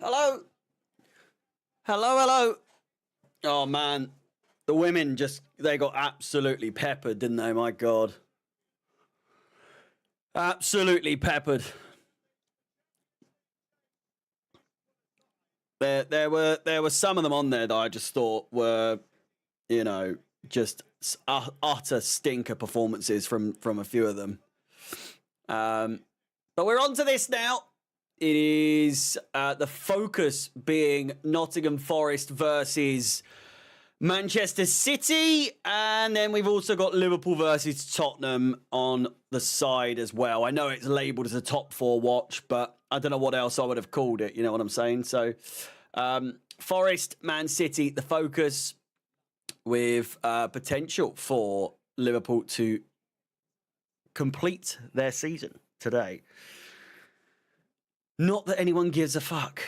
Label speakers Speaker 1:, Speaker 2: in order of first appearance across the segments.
Speaker 1: Hello. Hello, hello. Oh, man. The women they got absolutely peppered, didn't they? My God. Absolutely peppered. There were some of them on there that I just thought were, just utter stinker performances from a few of them. But we're on to this now. It is the focus being Nottingham Forest versus Manchester City, and then we've also got Liverpool versus Tottenham on the side as well. I know it's labelled as a top four watch, but I don't know what else I would have called it, you know what I'm saying? So, Forest, Man City, the focus with potential for Liverpool to complete their season today. Not that anyone gives a fuck,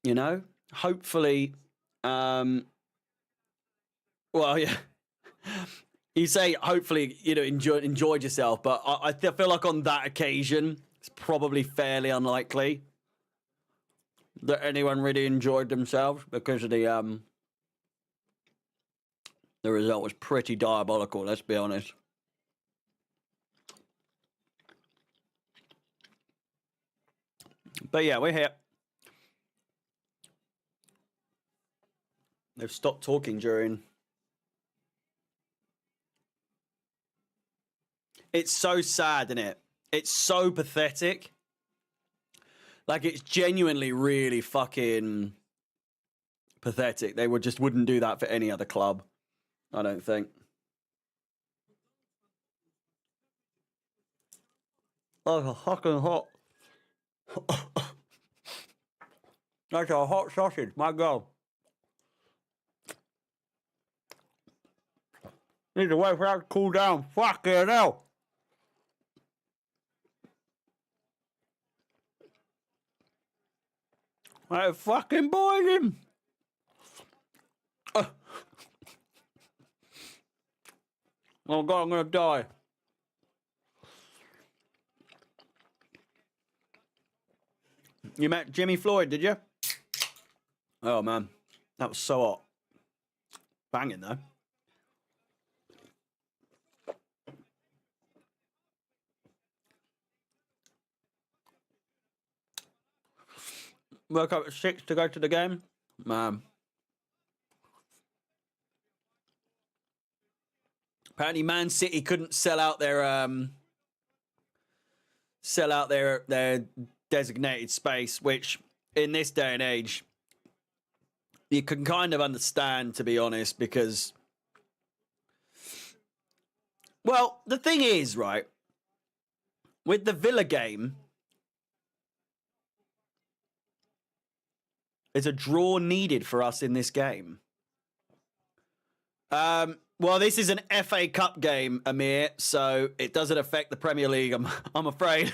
Speaker 1: you know? Hopefully, well, yeah. You say hopefully, enjoyed yourself, but I feel like on that occasion, it's probably fairly unlikely that anyone really enjoyed themselves because of the result was pretty diabolical, let's be honest. But yeah, we're here. They've stopped talking during. It's so sad, isn't it? It's so pathetic. Like, it's genuinely really fucking pathetic. They wouldn't do that for any other club, I don't think. Oh, fucking hot. That's a hot sausage, my God. Need to wait for that to cool down. Fucking hell. I fucking boiling. Oh God, I'm gonna die. You met Jimmy Floyd, did you? Oh man, that was so hot. Banging though. Woke up at 6 to go to the game. Man. Apparently Man City couldn't sell out their designated space, which in this day and age you can kind of understand, to be honest, because well, the thing is, right, with the Villa game, there's a draw needed for us in this game. Well, this is an FA Cup game, Amir, so it doesn't affect the Premier League, I'm afraid.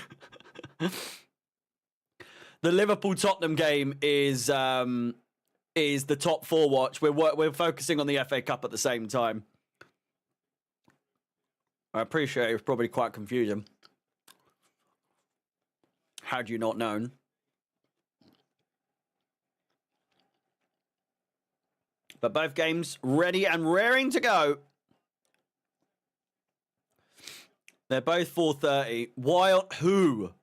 Speaker 1: The Liverpool-Tottenham game is the top four watch. We're focusing on the FA Cup at the same time. I appreciate it was probably quite confusing. Had you not known? But both games ready and raring to go. They're both 4:30.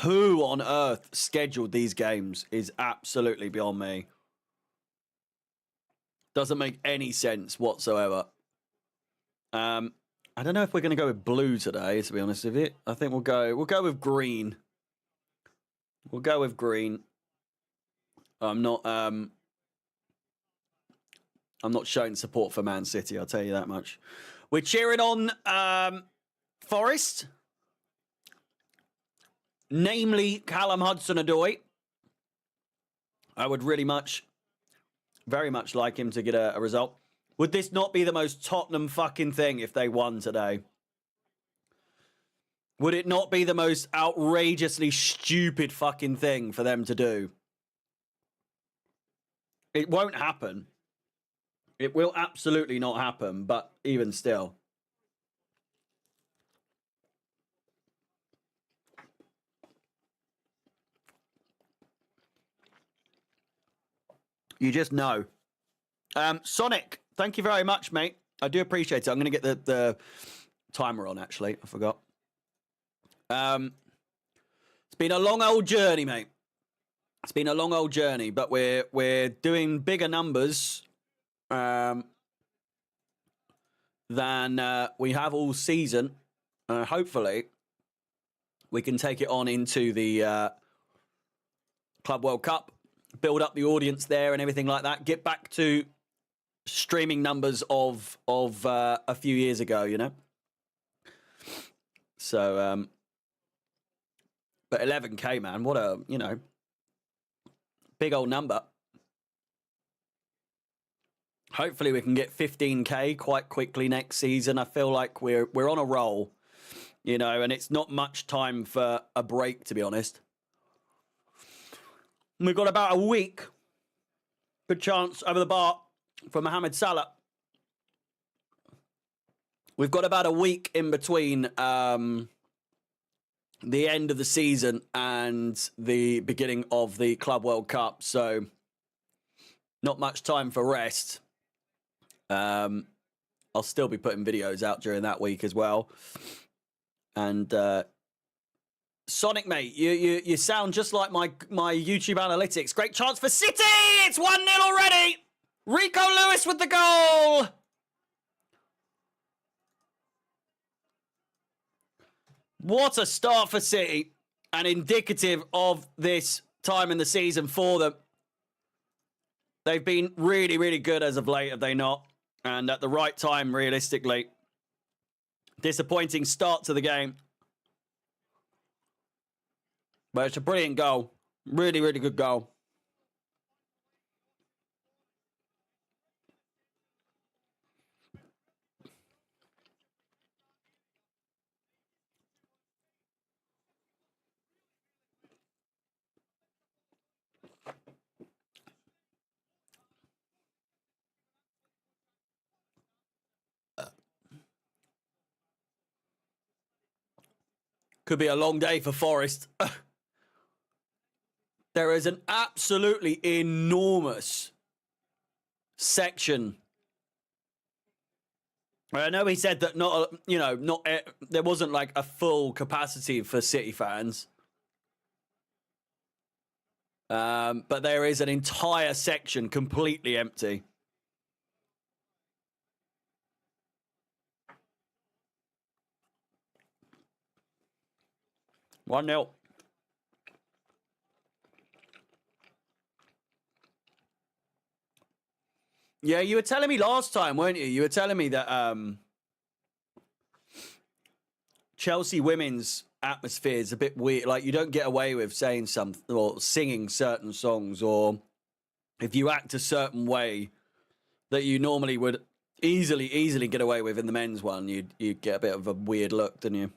Speaker 1: Who on earth scheduled these games is absolutely beyond me. Doesn't make any sense whatsoever. I don't know if we're going to go with blue today, to be honest with you. I think we'll go with green. We'll go with green. I'm not showing support for Man City, I'll tell you that much. We're cheering on Forest. Namely Callum Hudson-Odoi. I would very much like him to get a result. Would this not be the most Tottenham fucking thing if they won today? Would it not be the most outrageously stupid fucking thing for them to do? It won't happen. It will absolutely not happen, but even still. You just know. Sonic, thank you very much, mate. I do appreciate it. I'm going to get the timer on, actually. I forgot. It's been a long old journey, mate. It's been a long old journey, but we're doing bigger numbers than we have all season. Hopefully, we can take it on into the Club World Cup, build up the audience there and everything like that. Get back to streaming numbers of a few years ago, you know. So, but 11K, man, what a, you know, big old number. Hopefully we can get 15K quite quickly next season. I feel like we're on a roll, you know, and it's not much time for a break, to be honest. We've got about a week. Good chance over the bar for Mohamed Salah. We've got about a week in between the end of the season and the beginning of the Club World Cup. So not much time for rest. I'll still be putting videos out during that week as well. And Sonic, mate, you sound just like my YouTube analytics. Great chance for City! It's 1-0 already! Rico Lewis with the goal! What a start for City, and indicative of this time in the season for them. They've been really, really good as of late, have they not? And at the right time, realistically. Disappointing start to the game. But it's a brilliant goal. Really, really good goal. Could be a long day for Forest. There is an absolutely enormous section. I know he said that there wasn't like a full capacity for City fans. But there is an entire section completely empty. One 0. Yeah, you were telling me last time, weren't you? You were telling me that Chelsea women's atmosphere is a bit weird. Like, you don't get away with saying something or singing certain songs, or if you act a certain way that you normally would easily get away with in the men's one, you'd get a bit of a weird look, didn't you?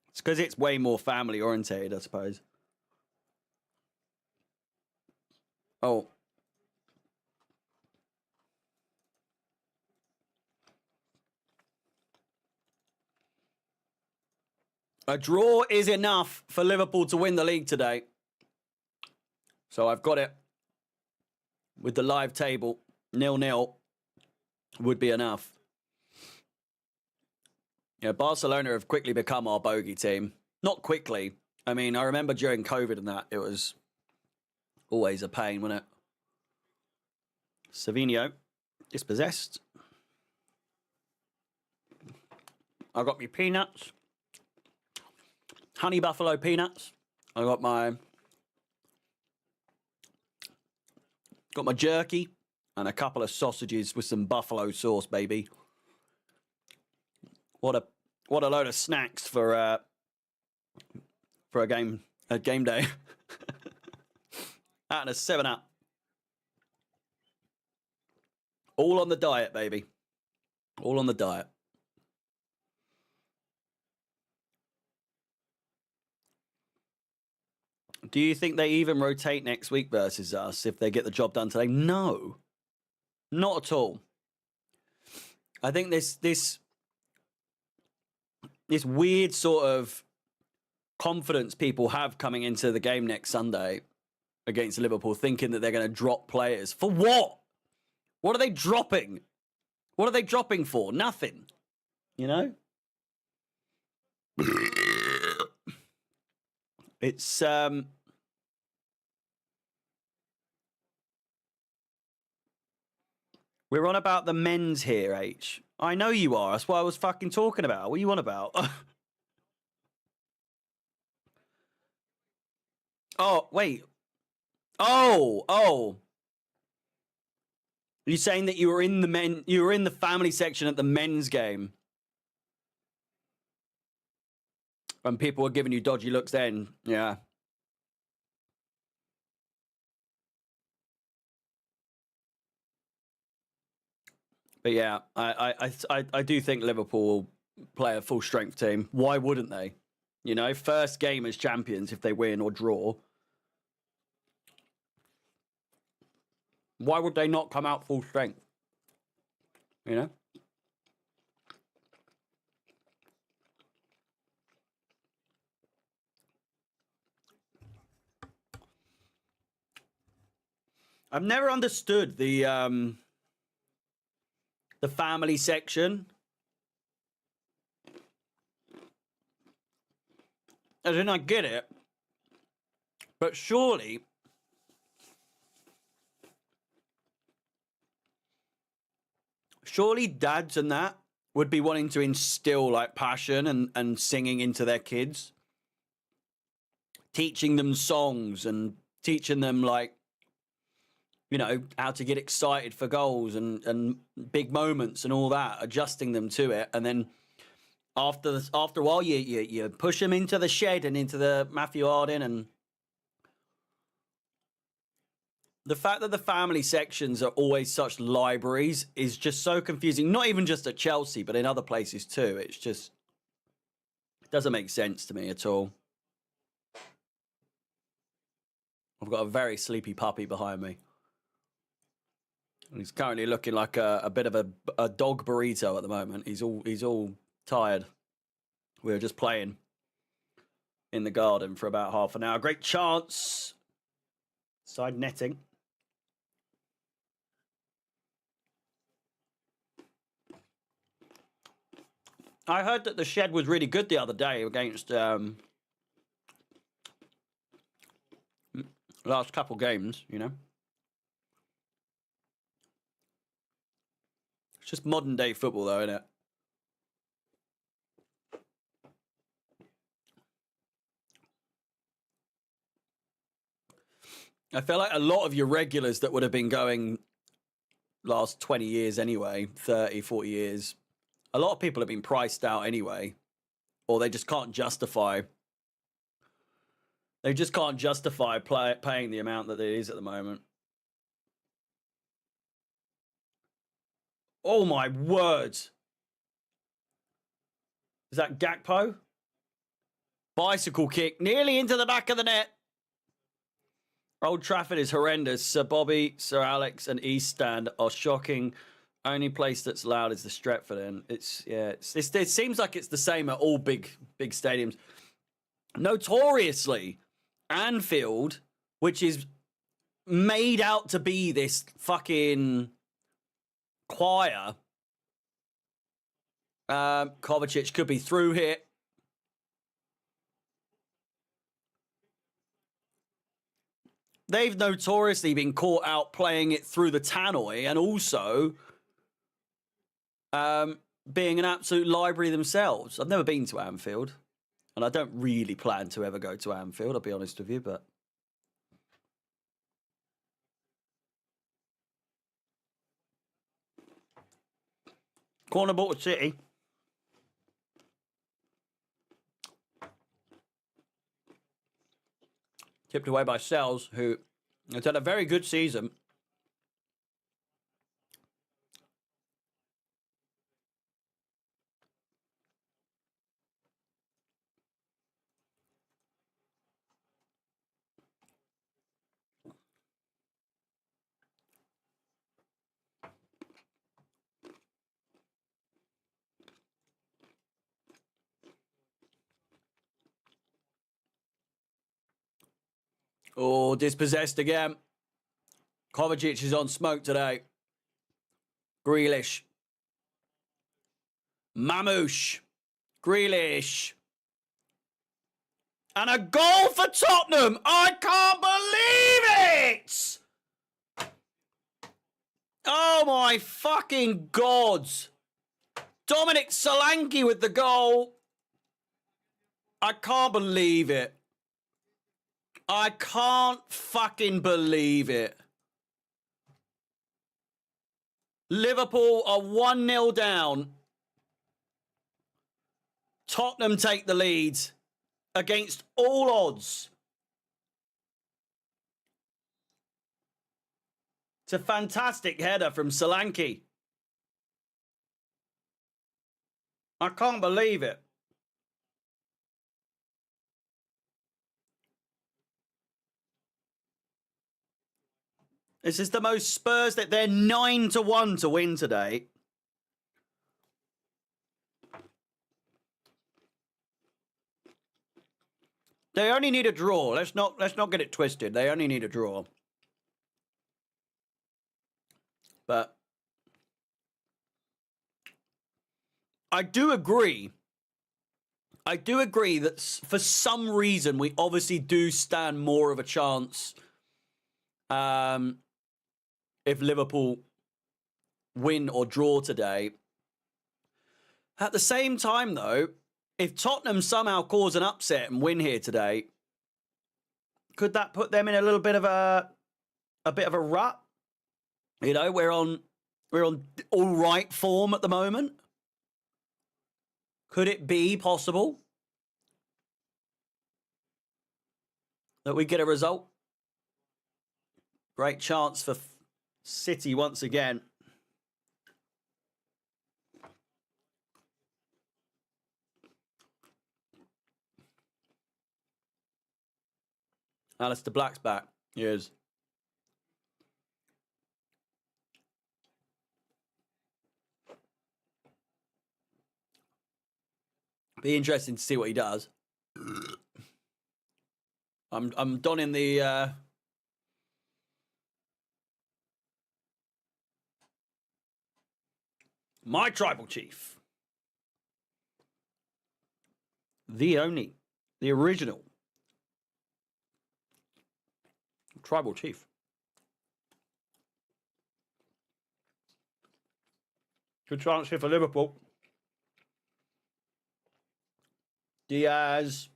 Speaker 1: It's because it's way more family orientated, I suppose. Oh. A draw is enough for Liverpool to win the league today. So I've got it with the live table. 0-0 would be enough. Yeah, Barcelona have quickly become our bogey team. Not quickly. I mean, I remember during COVID and that, it was always a pain, wasn't it? Savinho, dispossessed. I got my peanuts. Honey buffalo peanuts. I got my jerky and a couple of sausages with some buffalo sauce, baby. What a load of snacks for a game day. Out of a 7-up. All on the diet, baby. All on the diet. Do you think they even rotate next week versus us if they get the job done today? No. Not at all. I think this weird sort of confidence people have coming into the game next Sunday against Liverpool, thinking that they're going to drop players. For what? What are they dropping? What are they dropping for? Nothing. You know? It's we're on about the men's here, H. I know you are. That's what I was fucking talking about. What are you on about? Oh, wait. Oh. You're saying that you were in the family section at the men's game. And people were giving you dodgy looks then. Yeah. But yeah, I do think Liverpool will play a full strength team. Why wouldn't they? You know, first game as champions if they win or draw. Why would they not come out full strength? You know? I've never understood the family section. As in, I get it. But surely dads and that would be wanting to instill like passion and singing into their kids. Teaching them songs and teaching them like, you know, how to get excited for goals and big moments and all that, adjusting them to it. And then after a while, you push them into the shed and into the Matthew Arden. And the fact that the family sections are always such libraries is just so confusing. Not even just at Chelsea, but in other places too. It's just, it doesn't make sense to me at all. I've got a very sleepy puppy behind me. He's currently looking like a bit of a dog burrito at the moment. He's all tired. We were just playing in the garden for about half an hour. Great chance. Side netting. I heard that the shed was really good the other day against last couple games, you know. It's just modern day football though, isn't it? I feel like a lot of your regulars that would have been going last 20 years anyway, 30, 40 years, a lot of people have been priced out anyway, or they just can't justify. They just can't justify paying the amount that it is at the moment. Oh my word. Is that Gakpo? Bicycle kick nearly into the back of the net. Old Trafford is horrendous. Sir Bobby, Sir Alex, and East Stand are shocking. Only place that's loud is the Stretford End. It seems like it's the same at all big stadiums. Notoriously, Anfield, which is made out to be this fucking choir. Kovacic could be through here. They've notoriously been caught out playing it through the tannoy and also being an absolute library themselves. I've never been to Anfield, and I don't really plan to ever go to Anfield, I'll be honest with you, but... Corner ball to City. Tipped away by Sells, who has had a very good season. Oh, dispossessed again. Kovacic is on smoke today. Grealish. Mamouche. Grealish. And a goal for Tottenham. I can't believe it. Oh, my fucking God. Dominic Solanke with the goal. I can't believe it. I can't fucking believe it. Liverpool are 1-0 down. Tottenham take the lead against all odds. It's a fantastic header from Solanke. I can't believe it. This is the most Spurs that they're 9-1 to win today. They only need a draw. Let's not get it twisted. They only need a draw. But I do agree. I do agree that for some reason we obviously do stand more of a chance if Liverpool win or draw today. At the same time, though, if Tottenham somehow cause an upset and win here today, could that put them in a little bit of a rut? You know, we're on all right form at the moment. Could it be possible that we get a result? Great chance for City once again. Alistair Black's back. He is. Be interesting to see what he does. I'm donning the my tribal chief. The original tribal chief. Good chance here for Liverpool. Diaz.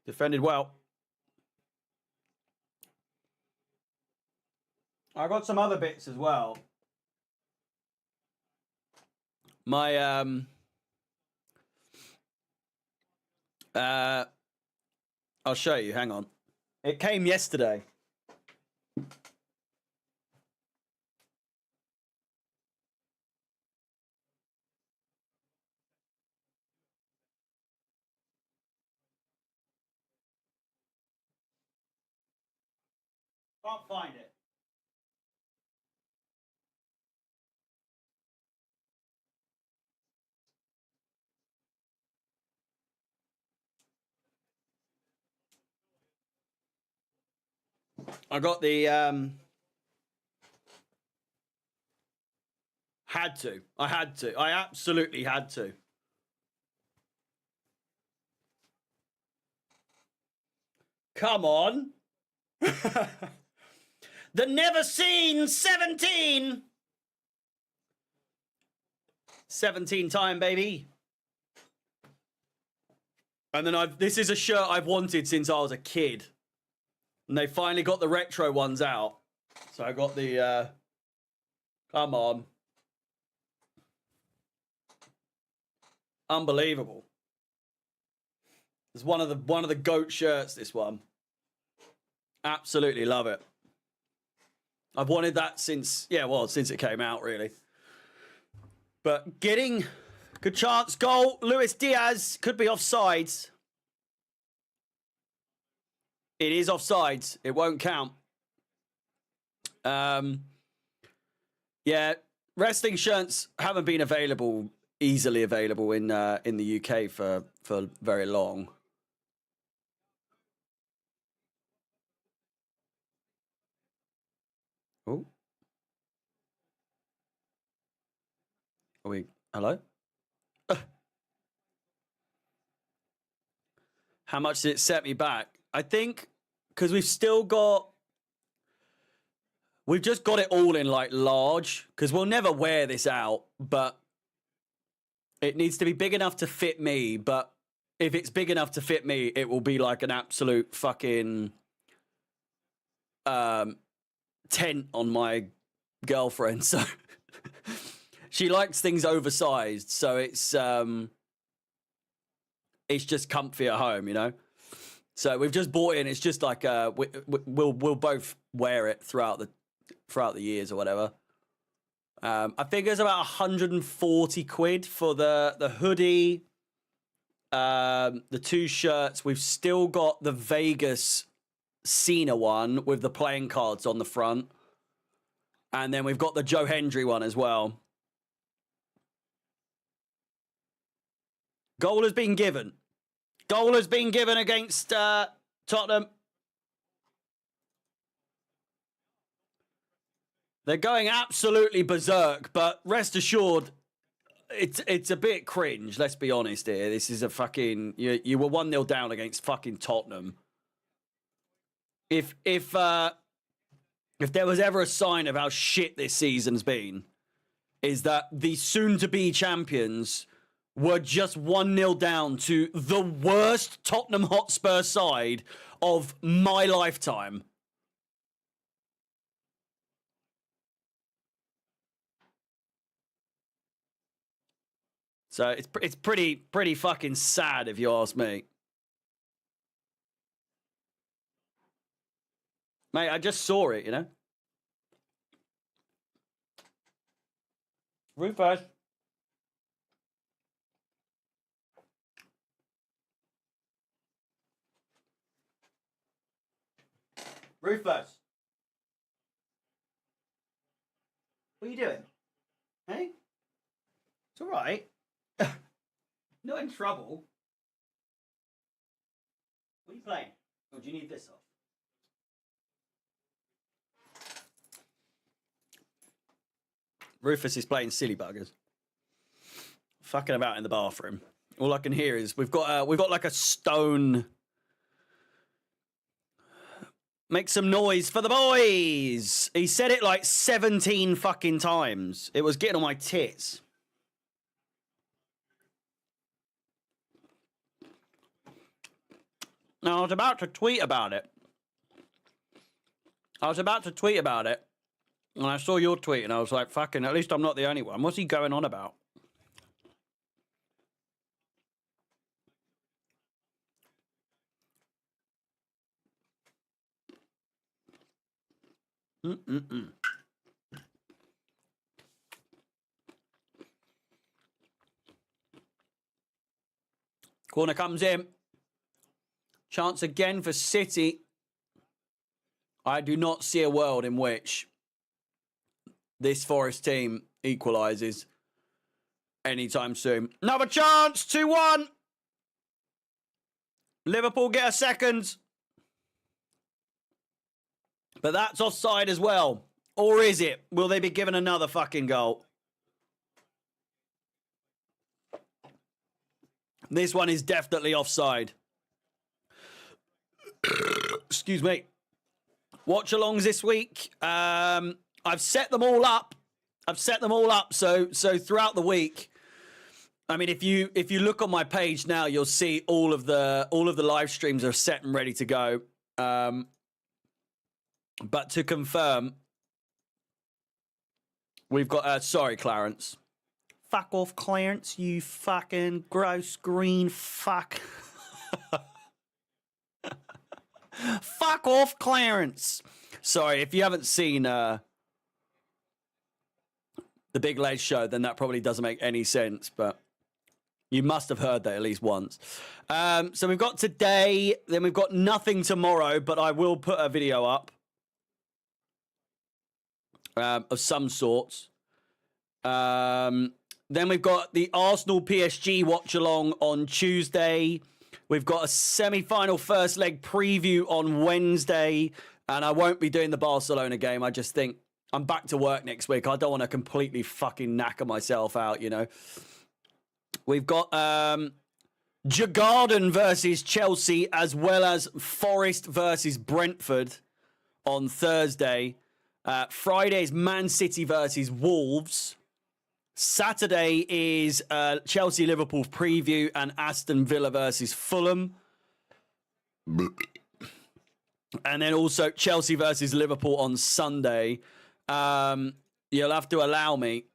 Speaker 1: Defended well. I got some other bits as well. My I'll show you. Hang on. It came yesterday. Can't find it. I got the had to. I had to. I absolutely had to. Come on. The never seen 17. 17 time, baby. And then this is a shirt I've wanted since I was a kid. And they finally got the retro ones out. So I got the come on. Unbelievable. It's one of the GOAT shirts, this one. Absolutely love it. I've wanted that since it came out, really. But getting good chance, goal. Luis Diaz could be offsides. It is offsides. It won't count. Yeah, wrestling shirts haven't been easily available in the UK for very long. Are we... Hello? How much did it set me back? I think because we've still got... We've just got it all in, like, large. Because we'll never wear this out. But it needs to be big enough to fit me. But if it's big enough to fit me, it will be like an absolute fucking... tent on my girlfriend. So... She likes things oversized. So it's just comfy at home, you know? So we've just bought in. It's just like we'll both wear it throughout the years or whatever. I think it's about 140 quid for the hoodie, the 2 shirts. We've still got the Vegas Cena one with the playing cards on the front, and then we've got the Joe Hendry one as well. Goal has been given. Goal has been given against Tottenham. They're going absolutely berserk, but rest assured, it's a bit cringe, let's be honest here. This is a fucking... You were 1-0 down against fucking Tottenham. If there was ever a sign of how shit this season's been, is that the soon-to-be champions... were just 1-0 down to the worst Tottenham Hotspur side of my lifetime. So it's pretty fucking sad if you ask me. Mate, I just saw it, you know? Rufus. Rufus. What are you doing? Hey? It's all right. Not in trouble. What are you playing? Or do you need this off? Rufus is playing silly buggers. Fucking about in the bathroom. All I can hear is we've got like a stone. Make some noise for the boys. He said it like 17 fucking times. It was getting on my tits. Now, I was about to tweet about it. And I saw your tweet and I was like, fucking, at least I'm not the only one. What's he going on about? Corner comes in. Chance again for City. I do not see a world in which this Forest team equalises anytime soon. Another chance, 2-1. Liverpool get a second. But that's offside as well. Or is it? Will they be given another fucking goal? This one is definitely offside. Excuse me. Watch-alongs this week. I've set them all up. So throughout the week, I mean, if you look on my page now, you'll see all of the live streams are set and ready to go. But to confirm, we've got... sorry, Clarence. Fuck off, Clarence, you fucking gross green fuck. Fuck off, Clarence. Sorry, if you haven't seen the Big Les show, then that probably doesn't make any sense, but you must have heard that at least once. So we've got today, then we've got nothing tomorrow, but I will put a video up of some sorts. Then we've got the Arsenal PSG watch along on Tuesday. We've got a semi-final first leg preview on Wednesday, and I won't be doing the Barcelona game. I just think I'm back to work next week. I don't want to completely fucking knacker myself out, you know. We've got Djurgården versus Chelsea, as well as Forest versus Brentford on Thursday. Friday's Man City versus Wolves. Saturday is Chelsea-Liverpool preview and Aston Villa versus Fulham. And then also Chelsea versus Liverpool on Sunday. You'll have to allow me,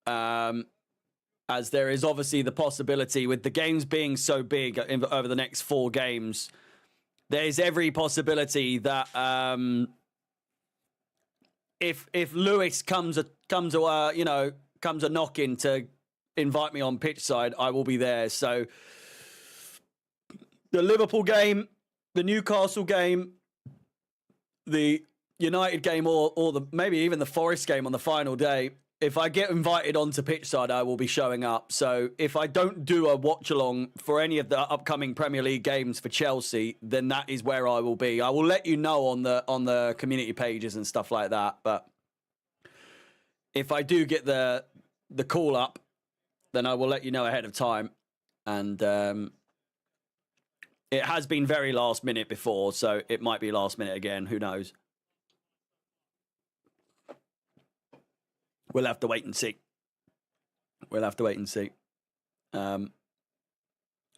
Speaker 1: as there is obviously the possibility, with the games being so big over the next 4 games, there's every possibility that if Lewis comes a knocking to invite me on pitch side, I will be there. So the Liverpool game, the Newcastle game, the United game, or maybe even the Forest game on the final day, if I get invited onto pitch side, I will be showing up. So if I don't do a watch along for any of the upcoming Premier League games for Chelsea, then that is where I will be. I will let you know on the community pages and stuff like that. But if I do get the call up, then I will let you know ahead of time. And it has been very last minute before, so it might be last minute again. Who knows? We'll have to wait and see.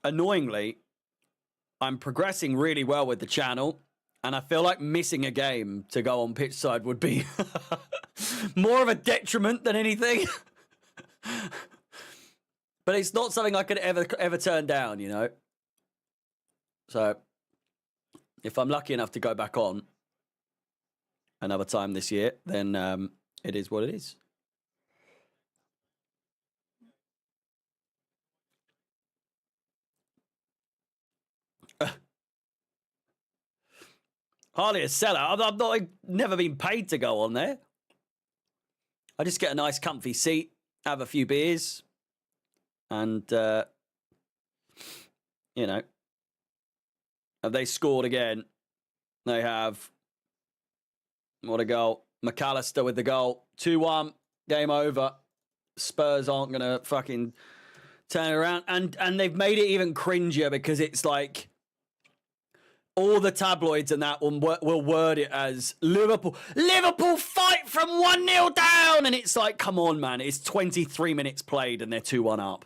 Speaker 1: Annoyingly, I'm progressing really well with the channel, and I feel like missing a game to go on pitch side would be more of a detriment than anything. But it's not something I could ever turn down, you know. So if I'm lucky enough to go back on another time this year, then it is what it is. Hardly a seller. I've never been paid to go on there. I just get a nice comfy seat, have a few beers, and, you know, have they scored again? They have. What a goal. McAllister with the goal. 2-1. Game over. Spurs aren't going to fucking turn it around. And they've made it even cringier because it's like all the tabloids and that will word it as Liverpool fight from 1-0 down. And it's like, come on, man. It's 23 minutes played and they're 2-1 up.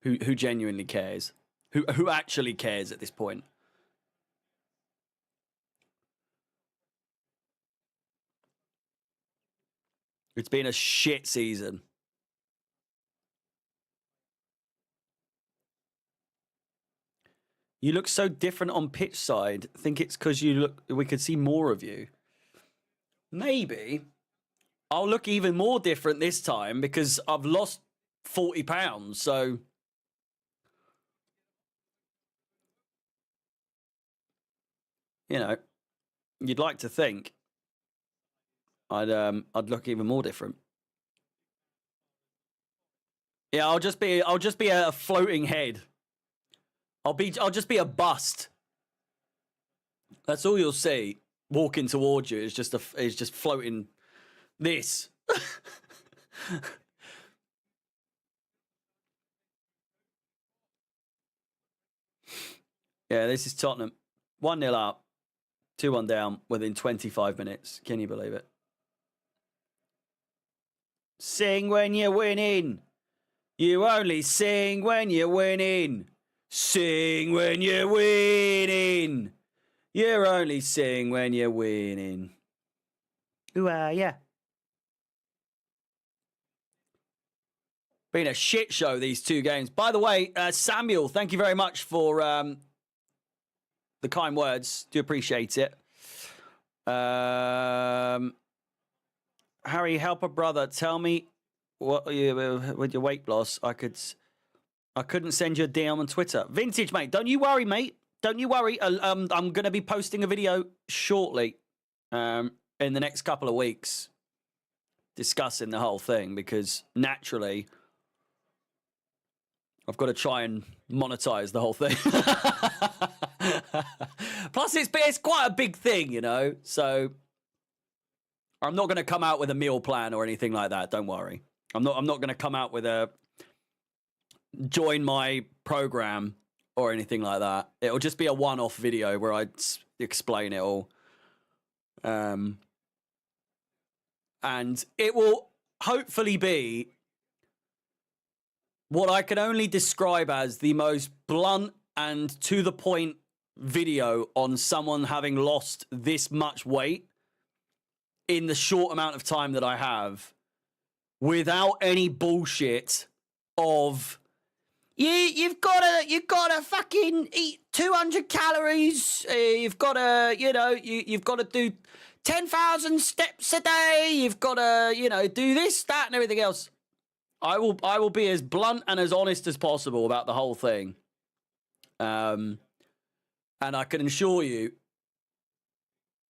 Speaker 1: Who genuinely cares? Who actually cares at this point? It's been a shit season. You look so different on pitch side. I think it's because we could see more of you. Maybe I'll look even more different this time because I've lost 40 pounds. So you know, you'd like to think I'd look even more different. Yeah, I'll just be a floating head. I'll just be a bust. That's all you'll see walking towards you is just floating this. Yeah, this is Tottenham. 1-0 up. 2-1 down within 25 minutes. Can you believe it? Sing when you're winning. You only sing when you're winning. Sing when you're winning. You only sing when you're winning. Ooh, yeah. Been a shit show, these 2 games. By the way, Samuel, thank you very much for the kind words. Do appreciate it. Harry, help a brother. Tell me what with your weight loss. I couldn't send you a DM on Twitter. Vintage, mate. Don't you worry, mate. Don't you worry. I'm going to be posting a video shortly in the next couple of weeks discussing the whole thing because naturally I've got to try and monetize the whole thing. Plus, it's quite a big thing, you know. So I'm not going to come out with a meal plan or anything like that. Don't worry. I'm not going to come out with a join my program or anything like that. It'll just be a one-off video where I explain it all. And it will hopefully be what I can only describe as the most blunt and to the point video on someone having lost this much weight in the short amount of time that I have, without any bullshit of you've gotta fucking eat 200 calories. You've gotta, you've got to do 10,000 steps a day. You've got to, do this, that, and everything else. I will be as blunt and as honest as possible about the whole thing. And I can assure you,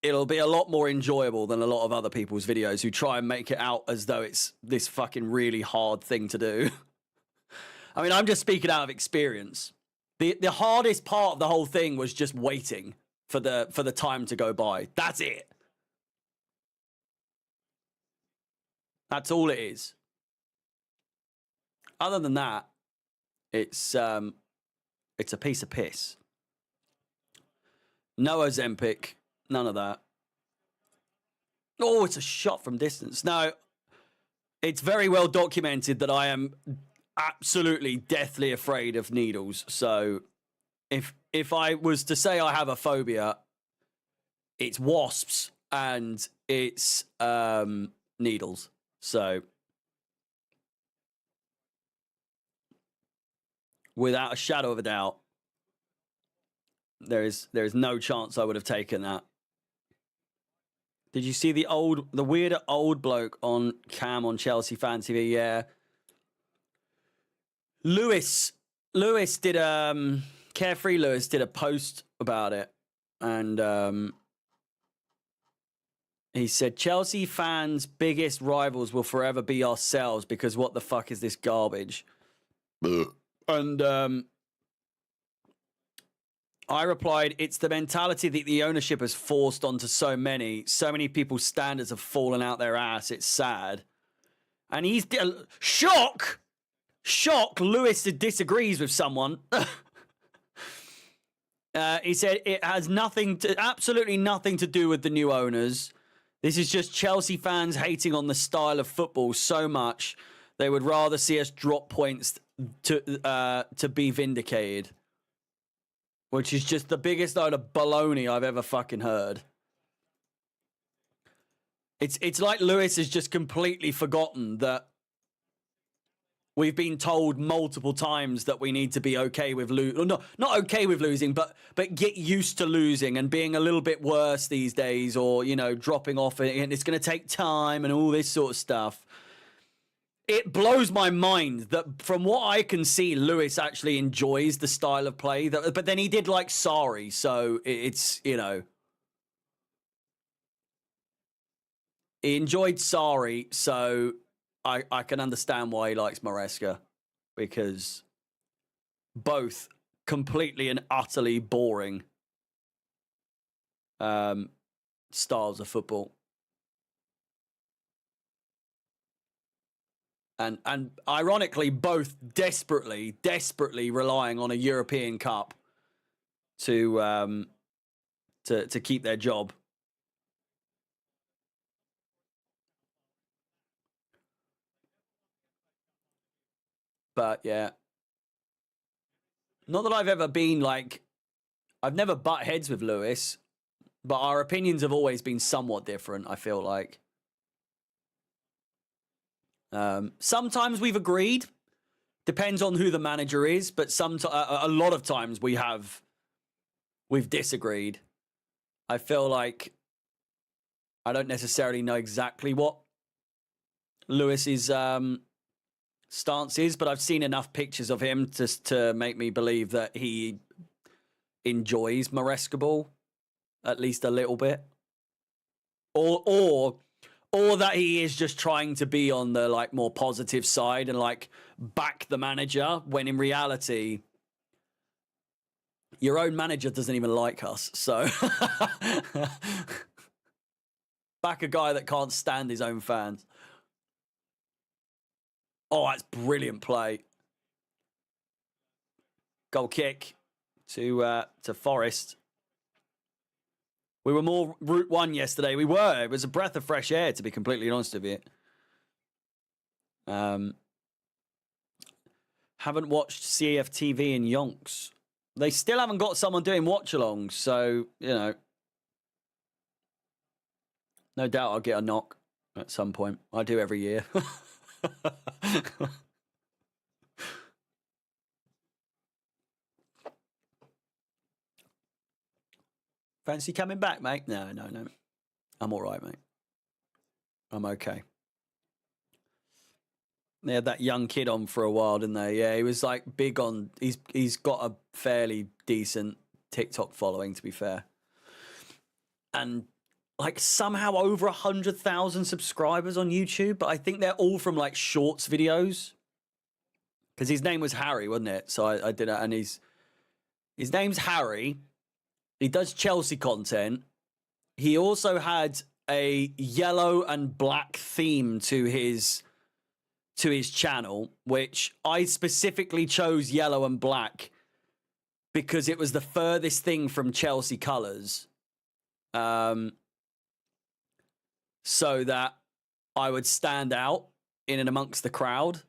Speaker 1: it'll be a lot more enjoyable than a lot of other people's videos who try and make it out as though it's this fucking really hard thing to do. I mean, I'm just speaking out of experience. The hardest part of the whole thing was just waiting for the time to go by. That's it. That's all it is. Other than that, it's a piece of piss. No Ozempic, none of that. Oh, it's a shot from distance. No, it's very well documented that I am absolutely deathly afraid of needles. So if I was to say I have a phobia, it's wasps and it's needles. So without a shadow of a doubt, there is no chance I would have taken that. Did you see the weird old bloke on cam on Chelsea Fan TV? Yeah. Lewis did Carefree Lewis did a post about it, and he said Chelsea fans' biggest rivals will forever be ourselves because what the fuck is this garbage? And I replied, it's the mentality that the ownership has forced onto so many. So many people's standards have fallen out their ass. It's sad. And he's shock. Lewis disagrees with someone. He said it has absolutely nothing to do with the new owners. This is just Chelsea fans hating on the style of football so much they would rather see us drop points to be vindicated. Which is just the biggest load of baloney I've ever fucking heard. It's like Lewis has just completely forgotten that we've been told multiple times that we need to be okay with losing. No, not okay with losing, but get used to losing and being a little bit worse these days, or dropping off, and it's going to take time and all this sort of stuff. It blows my mind that from what I can see, Lewis actually enjoys the style of play. But then he did like Sarri, so it's, he enjoyed Sarri, so I can understand why he likes Maresca, because both completely and utterly boring styles of football. And ironically, both desperately relying on a European Cup to keep their job. But yeah, not that I've ever been I've never butt heads with Lewis, but our opinions have always been somewhat different, I feel like. Sometimes we've agreed, depends on who the manager is, but a lot of times we've disagreed. I feel like I don't necessarily know exactly what Lewis's stance is, but I've seen enough pictures of him to make me believe that he enjoys Maresca ball, at least a little bit, or that he is just trying to be on the more positive side and back the manager, when in reality Your own manager doesn't even like us, so back a guy that can't stand his own fans. Oh, that's brilliant play. Goal kick to Forest. We were more Route 1 yesterday. We were. It was a breath of fresh air, to be completely honest with you. Haven't watched CFTV in yonks. They still haven't got someone doing watch-alongs, so, you know. No doubt I'll get a knock at some point. I do every year. Fancy coming back, mate? No. I'm all right, mate. I'm okay. They had that young kid on for a while, didn't they? Yeah, he was like big on. He's got a fairly decent TikTok following, to be fair, and like somehow over 100,000 subscribers on YouTube. But I think they're all from like shorts videos. Because his name was Harry, wasn't it? So I did it, and his name's Harry. He does Chelsea content. He also had a yellow and black theme to his channel, which I specifically chose yellow and black because it was the furthest thing from Chelsea colours. So that I would stand out in and amongst the crowd,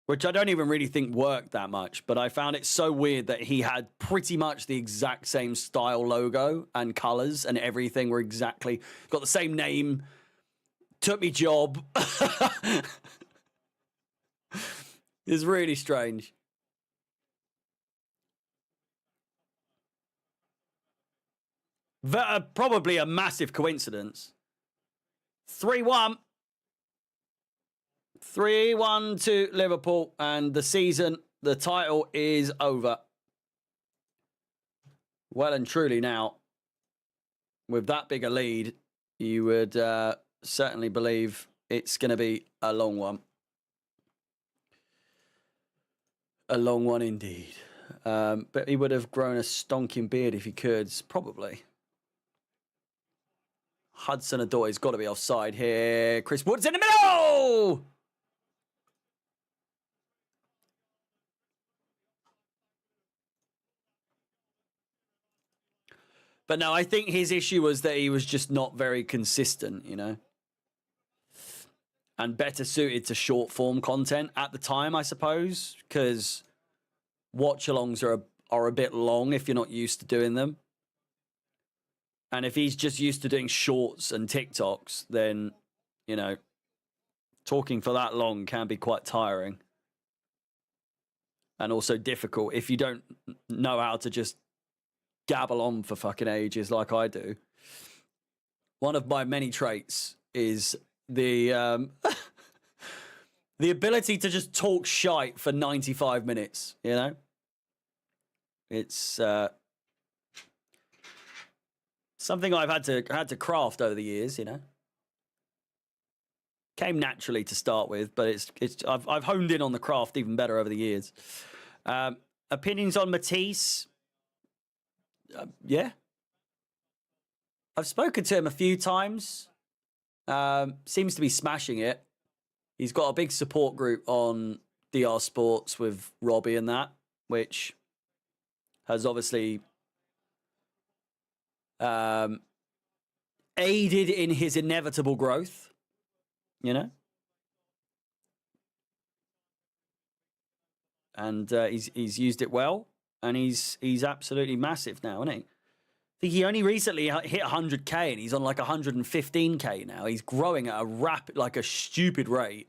Speaker 1: which I don't even really think worked that much, but I found it so weird that he had pretty much the exact same style logo and colours and everything were exactly, got the same name, took me job. It's really strange. Probably a massive coincidence. 3-1. 3-1 to Liverpool, and the season, the title is over. Well and truly now, with that big a lead, you would certainly believe it's going to be a long one. A long one indeed. But he would have grown a stonking beard if he could, probably. Hudson-Odoi's got to be offside here. Chris Wood's in the middle! But no, I think his issue was that he was just not very consistent, you know? And better suited to short form content at the time, I suppose, because watch-alongs are a bit long if you're not used to doing them. And if he's just used to doing shorts and TikToks, then, you know, talking for that long can be quite tiring. And also difficult if you don't know how to just gabble on for fucking ages like I do. One of my many traits is the the ability to just talk shite for 95 minutes, you know? It's something I've had to craft over the years, you know? Came naturally to start with, but I've honed in on the craft even better over the years. Opinions on Matisse? Yeah. I've spoken to him a few times. Seems to be smashing it. He's got a big support group on DR Sports with Robbie and that, which has obviously aided in his inevitable growth, you know? And he's used it well, and he's absolutely massive now, isn't he? I think he only recently hit 100k, and he's on like 115k now. He's growing at a stupid rate.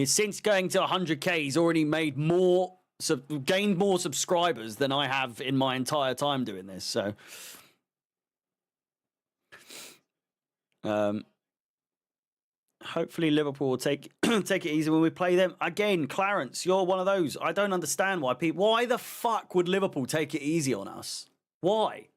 Speaker 1: Since going to 100k, he's already made gained more subscribers than I have in my entire time doing this. So, hopefully Liverpool will take it easy when we play them again. Clarence, you're one of those. I don't understand why the fuck would Liverpool take it easy on us? Why?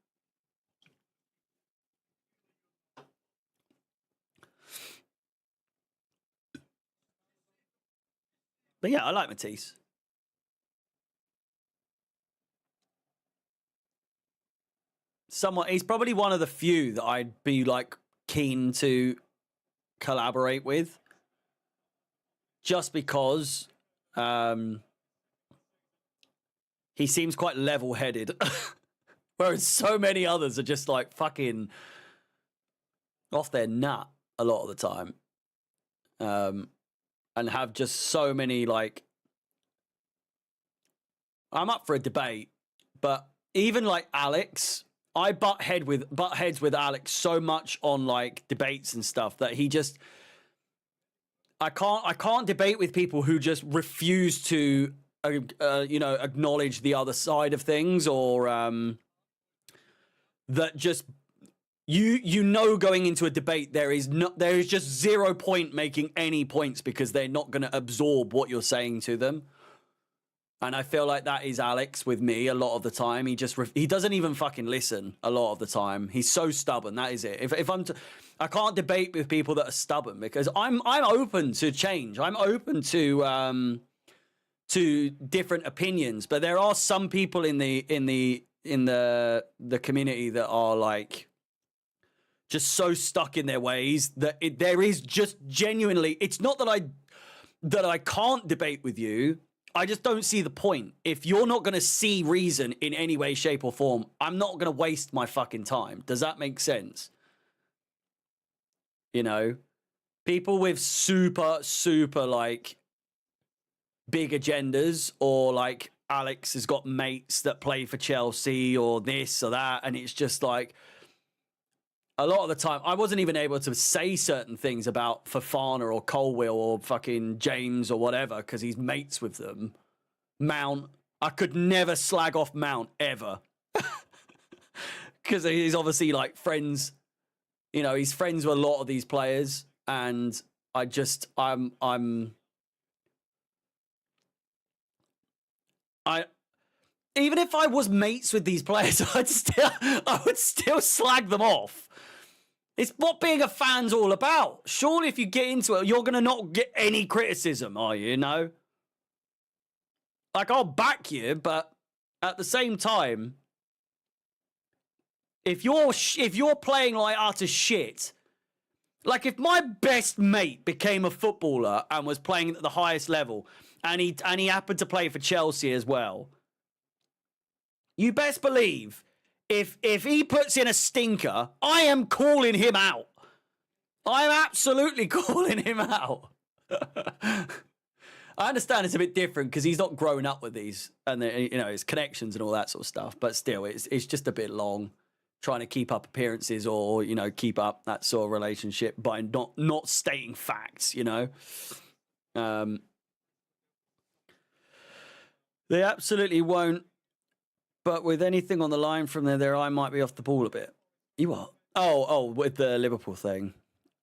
Speaker 1: But yeah, I like Matisse. someone. He's probably one of the few that I'd be like keen to collaborate with, just because he seems quite level-headed, whereas so many others are just like fucking off their nut a lot of the time, and have just so many like. I'm up for a debate, but even like Alex, I butt heads with Alex so much on like debates and stuff that he just. I can't debate with people who just refuse to, acknowledge the other side of things, or that just going into a debate there is just 0 point making any points because they're not going to absorb what you're saying to them. And I feel like that is Alex with me a lot of the time. He doesn't even fucking listen a lot of the time. He's so stubborn. That is it. If I can't debate with people that are stubborn, because I'm open to change. I'm open to different opinions. But there are some people in the community that are like just so stuck in their ways that there is just genuinely. It's not that I can't debate with you. I just don't see the point. If you're not going to see reason in any way, shape, or form, I'm not going to waste my fucking time. Does that make sense? You know, people with super, super like big agendas, or like Alex has got mates that play for Chelsea or this or that. And it's just like, a lot of the time, I wasn't even able to say certain things about Fofana or Colwill or fucking James or whatever because he's mates with them. Mount, I could never slag off Mount ever because he's obviously like friends. You know, he's friends with a lot of these players, and I'm even if I was mates with these players, I would still slag them off. It's what being a fan's all about. Surely if you get into it, you're going to not get any criticism, are you? No? Like, I'll back you, but at the same time, if you're playing like utter shit, like if my best mate became a footballer and was playing at the highest level, and he happened to play for Chelsea as well, you best believe if he puts in a stinker, I am calling him out. I'm absolutely calling him out. I understand it's a bit different because he's not grown up with these and his connections and all that sort of stuff. But still, it's just a bit long trying to keep up appearances or keep up that sort of relationship by not stating facts. They absolutely won't. But with anything on the line from there, I might be off the ball a bit. You what? Oh, with the Liverpool thing.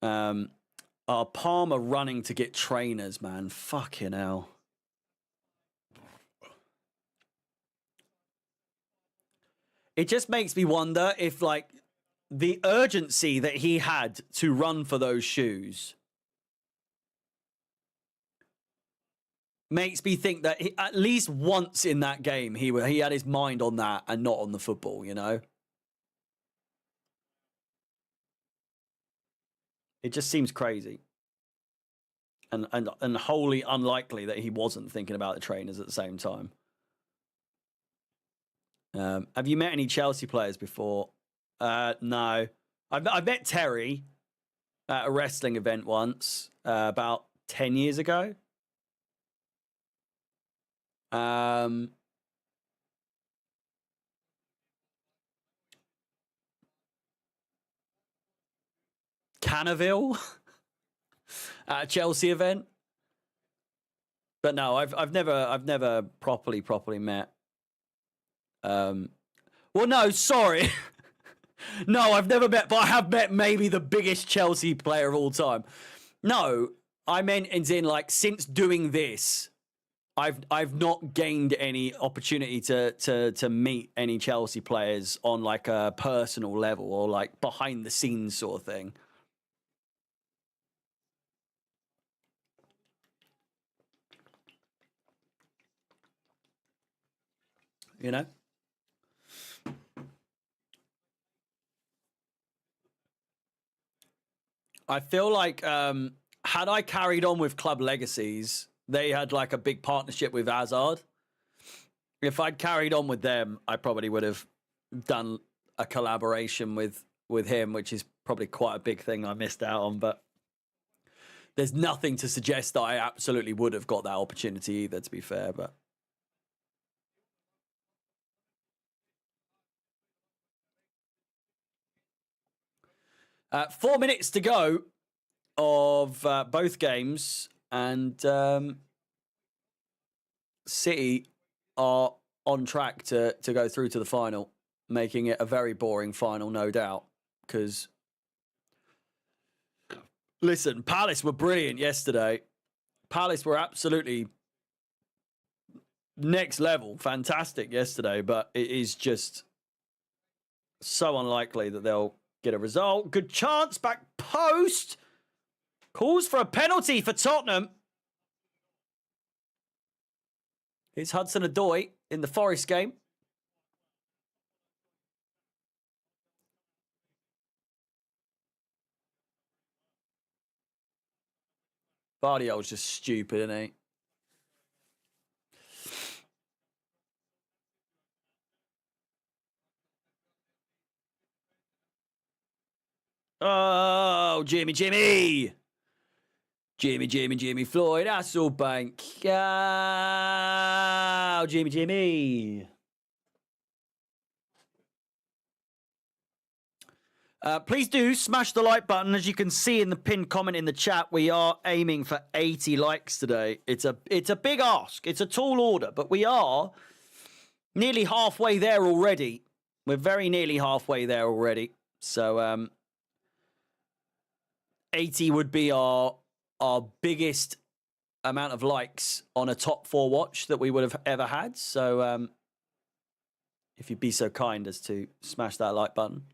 Speaker 1: Palmer running to get trainers, man. Fucking hell. It just makes me wonder if, like, the urgency that he had to run for those shoes makes me think that at least once in that game, he had his mind on that and not on the football, It just seems crazy. And wholly unlikely that he wasn't thinking about the trainers at the same time. Have you met any Chelsea players before? No. I've met Terry at a wrestling event once, about 10 years ago. Canaville at a Chelsea event. But no, I've never properly met. Well, no, sorry. No, I've never met, but I have met maybe the biggest Chelsea player of all time. No, I meant in like since doing this, I've not gained any opportunity to meet any Chelsea players on like a personal level or like behind the scenes sort of thing. I feel like had I carried on with Club Legacies, they had like a big partnership with Hazard. If I'd carried on with them, I probably would have done a collaboration with him, which is probably quite a big thing I missed out on. But there's nothing to suggest that I absolutely would have got that opportunity either, to be fair. But 4 minutes to go of both games, and City are on track to go through to the final, making it a very boring final, no doubt. Because, listen, Palace were brilliant yesterday. Palace were absolutely next level, fantastic yesterday, but it is just so unlikely that they'll get a result. Good chance, back post. Calls for a penalty for Tottenham. It's Hudson-Odoi in the Forest game. Vardy's just stupid, isn't he? Oh, Jimmy. Jimmy Floyd, Hasselbank. Oh, Jimmy. Please do smash the like button. As you can see in the pinned comment in the chat, we are aiming for 80 likes today. It's a big ask. It's a tall order, but we are nearly halfway there already. We're very nearly halfway there already. So 80 would be our biggest amount of likes on a top 4 watch that we would have ever had. So if you'd be so kind as to smash that like button.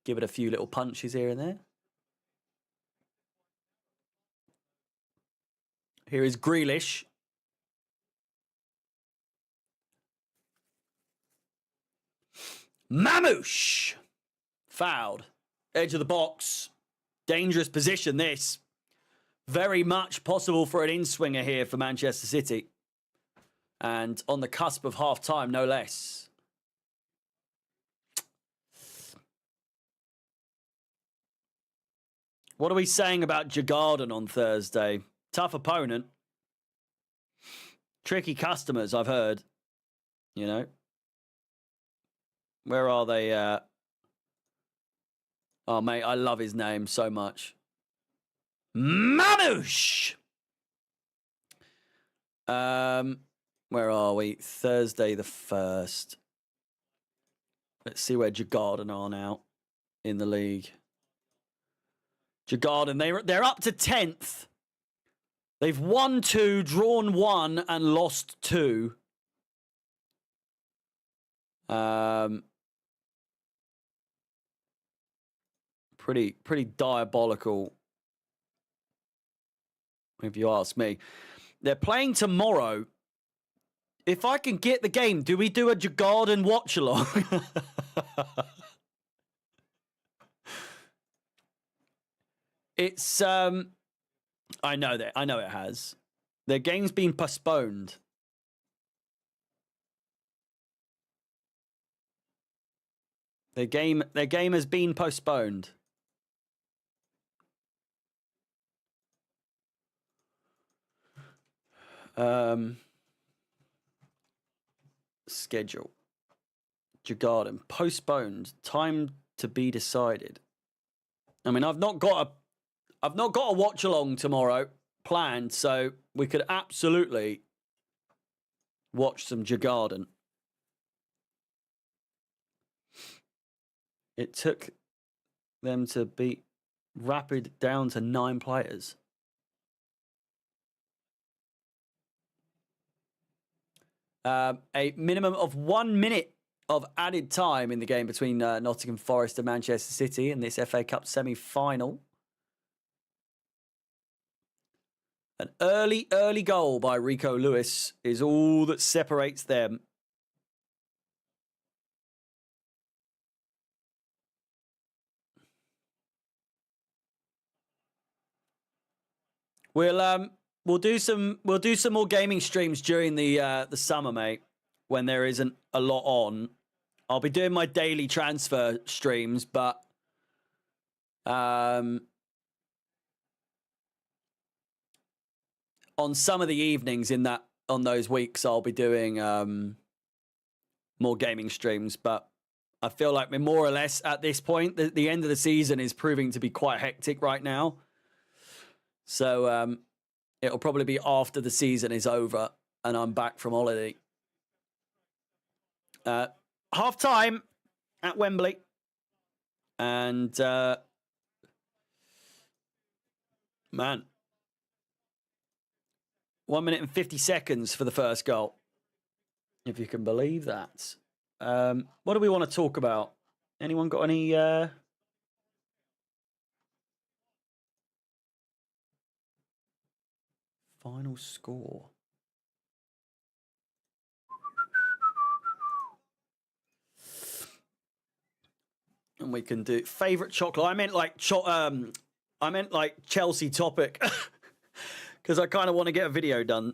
Speaker 1: Give it a few little punches here and there. Here is Grealish. Mamouche! Fouled. Edge of the box. Dangerous position, this. Very much possible for an in-swinger here for Manchester City. And on the cusp of half-time, no less. What are we saying about Djurgården on Thursday? Tough opponent. Tricky customers, I've heard. You know. Where are they? Oh, mate, I love his name so much. Mamouche! Where are we? Thursday the 1st. Let's see where Djurgården are now in the league. Djurgården, they're up to 10th. They've won 2, drawn 1, and lost 2. Pretty diabolical, if you ask me. They're playing tomorrow. If I can get the game, do we do a Djurgården watch along? It's I know it has. Their game's been postponed. Their game has been postponed. Schedule. Djurgården postponed. Time to be decided. I mean, I've not got a watch along tomorrow planned, so we could absolutely watch some Djurgården. It took them to beat Rapid down to 9 players. A minimum of 1 minute of added time in the game between Nottingham Forest and Manchester City in this FA Cup semi-final. An early goal by Rico Lewis is all that separates them. We'll do some more gaming streams during the summer, mate, when there isn't a lot on. I'll be doing my daily transfer streams, but on some of the evenings on those weeks, I'll be doing more gaming streams. But I feel like we're more or less at this point. The end of the season is proving to be quite hectic right now. So it'll probably be after the season is over and I'm back from holiday. Half time at Wembley. And man, 1 minute and 50 seconds for the first goal. If you can believe that. What do we want to talk about? Anyone got any final score? And we can do favorite chocolate. I meant like Chelsea topic because I kind of want to get a video done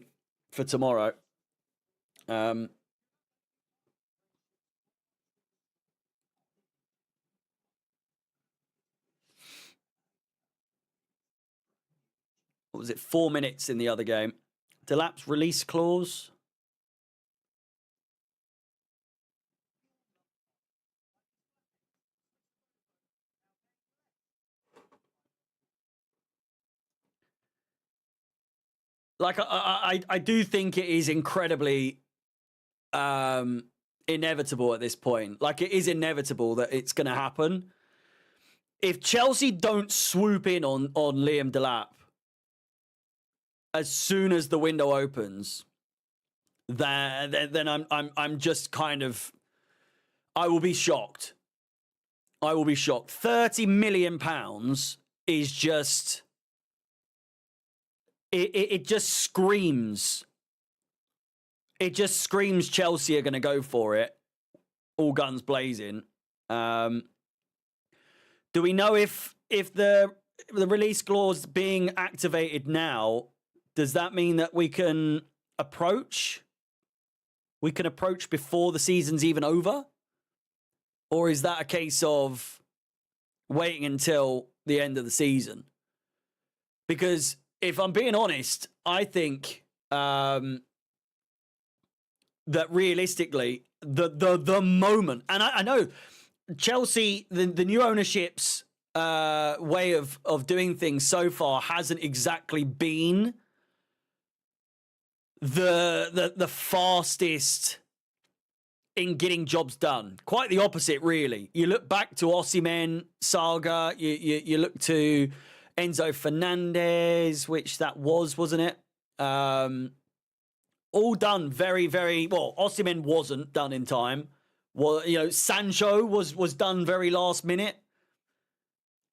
Speaker 1: for tomorrow. What was it? 4 minutes in the other game. Delap's release clause. Like, I do think it is incredibly inevitable at this point. Like, it is inevitable that it's going to happen. If Chelsea don't swoop in on Liam Delap as soon as the window opens, then I'm just kind of, I will be shocked. I will be shocked. £30 million is just... It just screams. It just screams Chelsea are going to go for it. All guns blazing. Do we know if the release clause being activated now, does that mean that we can approach? We can approach before the season's even over? Or is that a case of waiting until the end of the season? Because if I'm being honest, I think that realistically, the moment, and I know Chelsea, the new ownership's way of doing things so far hasn't exactly been the fastest in getting jobs done. Quite the opposite, really. You look back to Osimhen saga, you look to Enzo Fernandez, which that wasn't it? All done very, very well. Osimhen wasn't done in time. Well, Sancho was done very last minute.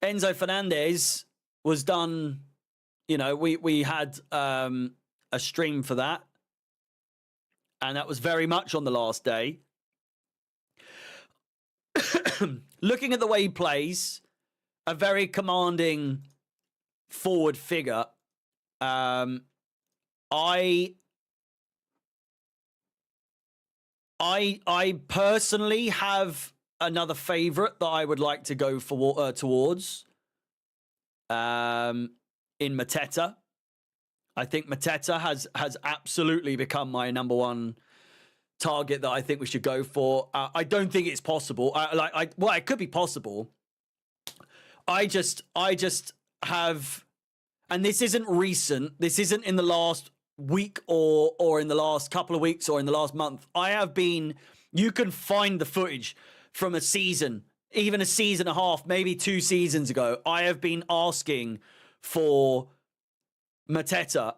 Speaker 1: Enzo Fernandez was done. We had a stream for that, and that was very much on the last day. Looking at the way he plays, a very commanding forward figure. I personally have another favourite that I would like to go for towards in Mateta. I think Mateta has absolutely become my number one target that I think we should go for. I don't think it's possible. It could be possible. I just have, and this isn't recent. This isn't in the last week or in the last couple of weeks or in the last month. You can find the footage from a season, even a season and a half, maybe 2 seasons ago. I have been asking for Mateta,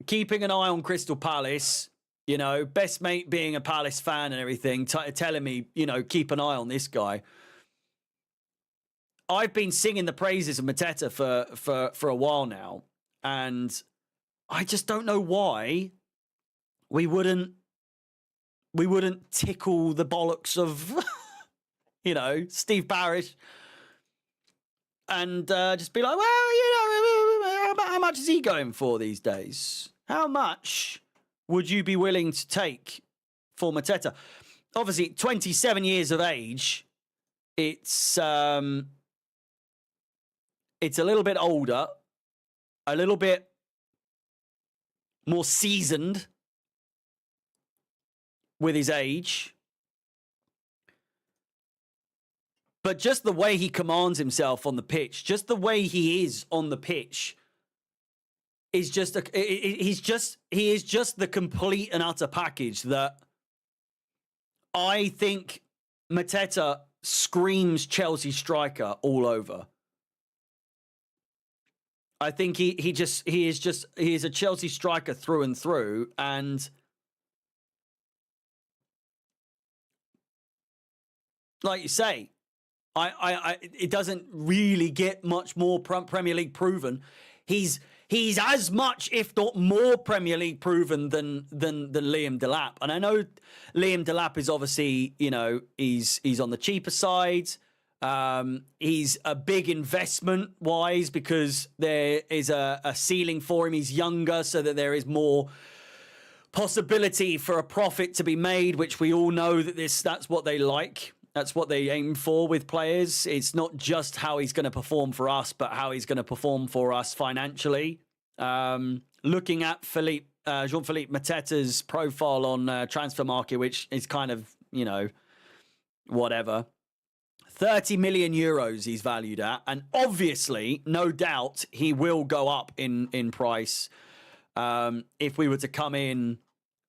Speaker 1: keeping an eye on Crystal Palace, best mate being a Palace fan and everything, telling me, keep an eye on this guy. I've been singing the praises of Mateta for a while now, and I just don't know why we wouldn't tickle the bollocks of Steve Parish and just be like, well, much is he going for these days? How much would you be willing to take for Mateta? Obviously, 27 years of age. It's a little bit older, a little bit more seasoned with his age. But just the way he commands himself on the pitch, just the way he is on the pitch, is just he is just the complete and utter package that I think Mateta screams Chelsea striker all over. I think he is a Chelsea striker through and through, and like you say, it doesn't really get much more Premier League proven. He's as much, if not more, Premier League proven than Liam Delap. And I know Liam Delap is obviously, you know, he's on the cheaper side. He's a big investment wise because there is a ceiling for him. He's younger, so that there is more possibility for a profit to be made, which we all know that that's what they like. That's what they aim for with players. It's not just how he's going to perform for us, but how he's going to perform for us financially. Looking at Jean-Philippe Mateta's profile on Transfer Market, which is kind of, you know, whatever. 30 million euros he's valued at. And obviously, no doubt, he will go up in price if we were to come in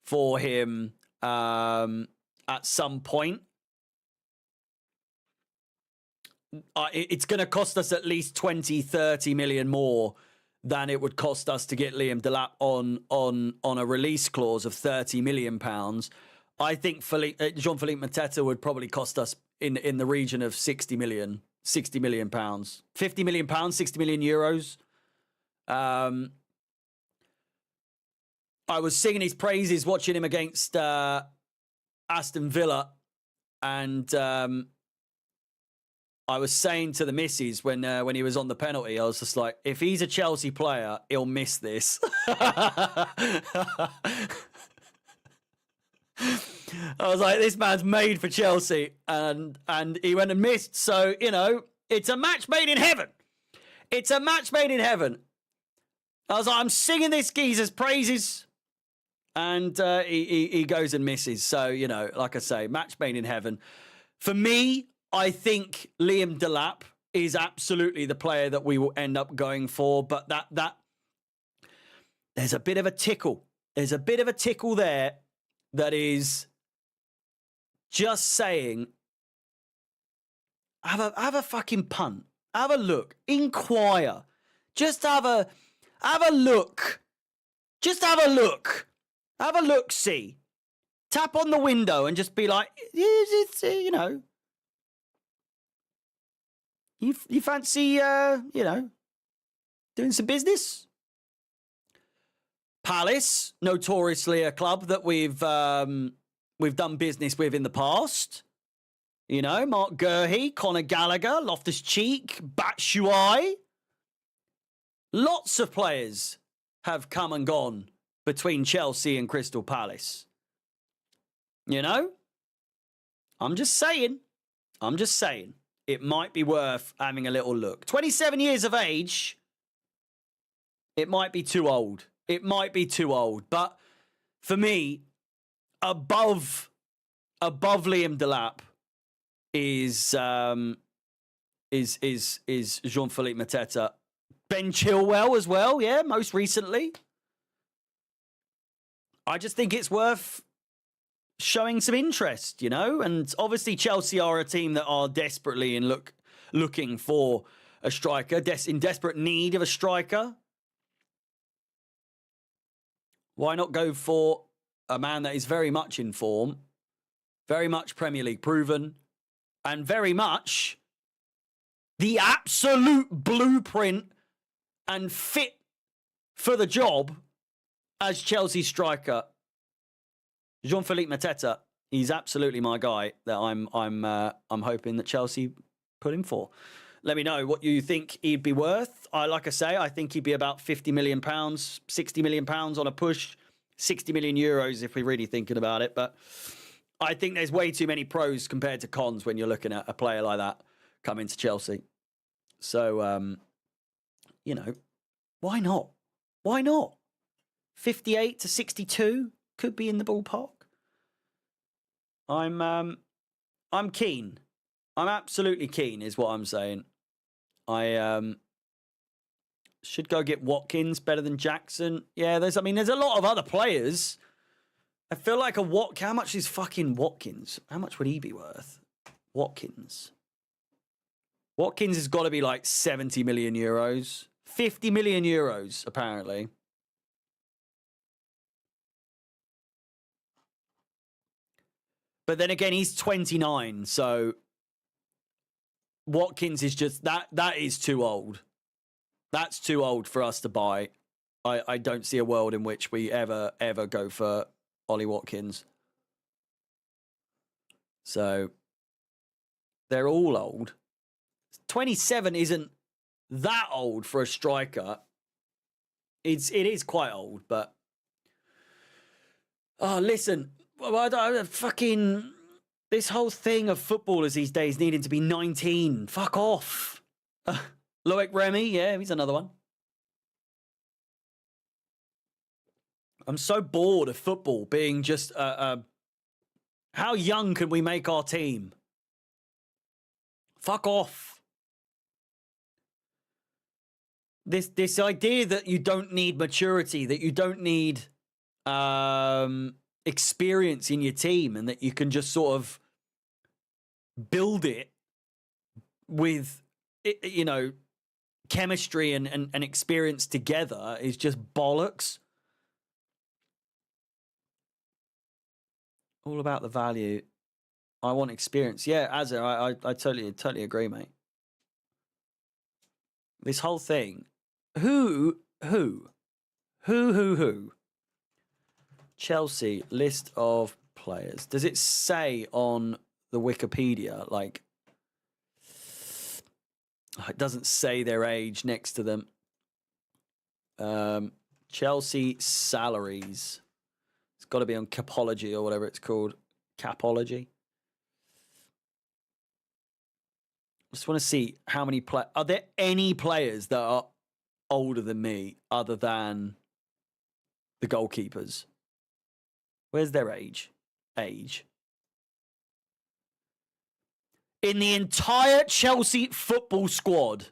Speaker 1: for him at some point. It's going to cost us at least 20, 30 million more than it would cost us to get Liam Delap on a release clause of £30 million. I think Jean-Philippe Mateta would probably cost us in the region of 60 million pounds, 50 million pounds, 60 million euros. I was singing his praises watching him against Aston Villa, and I was saying to the missus when he was on the penalty, I was just like, if he's a Chelsea player, he'll miss this. I was like, this man's made for Chelsea, and he went and missed. So, you know, it's a match made in heaven. It's a match made in heaven. I was like, I'm singing this geezer's praises, and he goes and misses. So, you know, like I say, match made in heaven. For me, I think Liam Delap is absolutely the player that we will end up going for, but that there's a bit of a tickle. There's a bit of a tickle there that is just saying, have a fucking punt. Have a look. Inquire. Just have a look. Just have a look. Have a look, see. Tap on the window and just be like, it's you know, you fancy, you know, doing some business? Palace, notoriously a club that we've done business with in the past. You know, Mark Gurhey, Conor Gallagher, Loftus-Cheek, Batshuayi. Lots of players have come and gone between Chelsea and Crystal Palace. You know? I'm just saying. It might be worth having a little look. 27 years of age. It might be too old. But for me, above Liam Delap is Jean-Philippe Mateta. Ben Chilwell as well, yeah, most recently. I just think it's worth showing some interest, you know? And obviously Chelsea are a team that are desperately looking for a striker, in desperate need of a striker. Why not go for a man that is very much in form, very much Premier League proven, and very much the absolute blueprint and fit for the job as Chelsea striker, Jean-Philippe Mateta. He's absolutely my guy that I'm hoping that Chelsea put him for. Let me know what you think he'd be worth. Like I say, I think he'd be about £50 million, £60 million on a push, 60 million euros if we're really thinking about it. But I think there's way too many pros compared to cons when you're looking at a player like that coming to Chelsea. So, you know, why not? Why not? 58 to 62 could be in the ballpark. I'm keen. I'm absolutely keen, is what I'm saying. I should go get Watkins better than Jackson. Yeah, there's a lot of other players. I feel like how much is fucking Watkins? How much would he be worth? Watkins has got to be like 70 million euros. 50 million euros, apparently. But then again, he's 29, so Watkins is just that is too old. That's too old for us to buy. I don't see a world in which we ever go for Ollie Watkins. So they're all old. 27 isn't that old for a striker. It is quite old, but listen, fucking this whole thing of footballers these days needing to be 19. Fuck off. Loic Remy, yeah, he's another one. I'm so bored of football being just how young can we make our team? Fuck off. This idea that you don't need maturity, that you don't need experience in your team, and that you can just sort of build it with, you know, chemistry and experience together is just bollocks. All about the value. I want experience. Yeah, Azza, I totally agree, mate. This whole thing. Who? Chelsea list of players. Does it say on the Wikipedia, like, it doesn't say their age next to them. Chelsea salaries. It's got to be on Capology or whatever it's called. Capology. Just want to see how many are there any players that are older than me other than the goalkeepers? Where's their age? In the entire Chelsea football squad,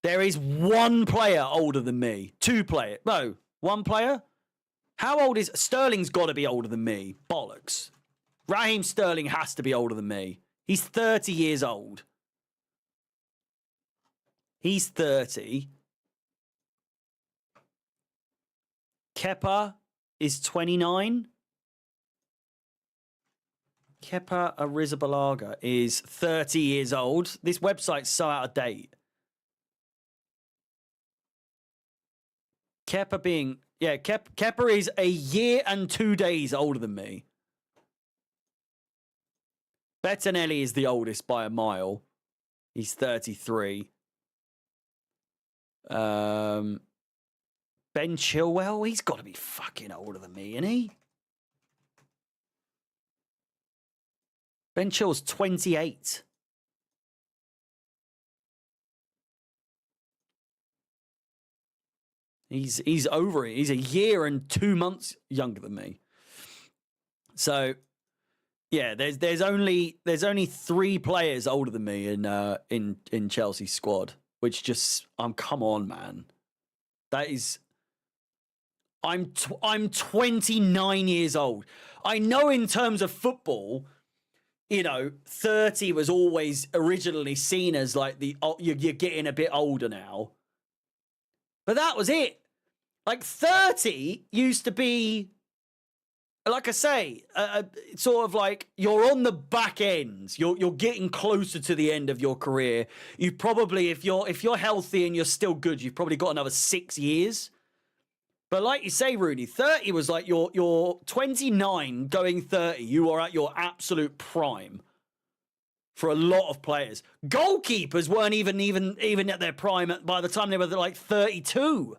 Speaker 1: there is one player older than me. One player? How old is Sterling's got to be older than me? Bollocks. Raheem Sterling has to be older than me. He's 30 years old. He's 30. Kepa is 29. Kepa Arrizabalaga is 30 years old. This website's so out of date. Kepa is a year and 2 days older than me. Bettinelli is the oldest by a mile. He's 33. Ben Chilwell, he's got to be fucking older than me, isn't he? Ben Chilwell's 28. He's over it. He's a year and 2 months younger than me. So, yeah, there's only 3 players older than me in Chelsea's squad, which just come on, man. That is, I'm 29 years old. I know in terms of football, you know, 30 was always originally seen as like you're getting a bit older now. But that was it. Like 30 used to be, like I say, sort of like you're on the back end. You're getting closer to the end of your career. You probably, if you're healthy and you're still good, you've probably got another 6 years. But like you say, Rooney, 30 was like you're 29 going 30. You are at your absolute prime. for a lot of players. Goalkeepers weren't even at their prime by the time they were like 32.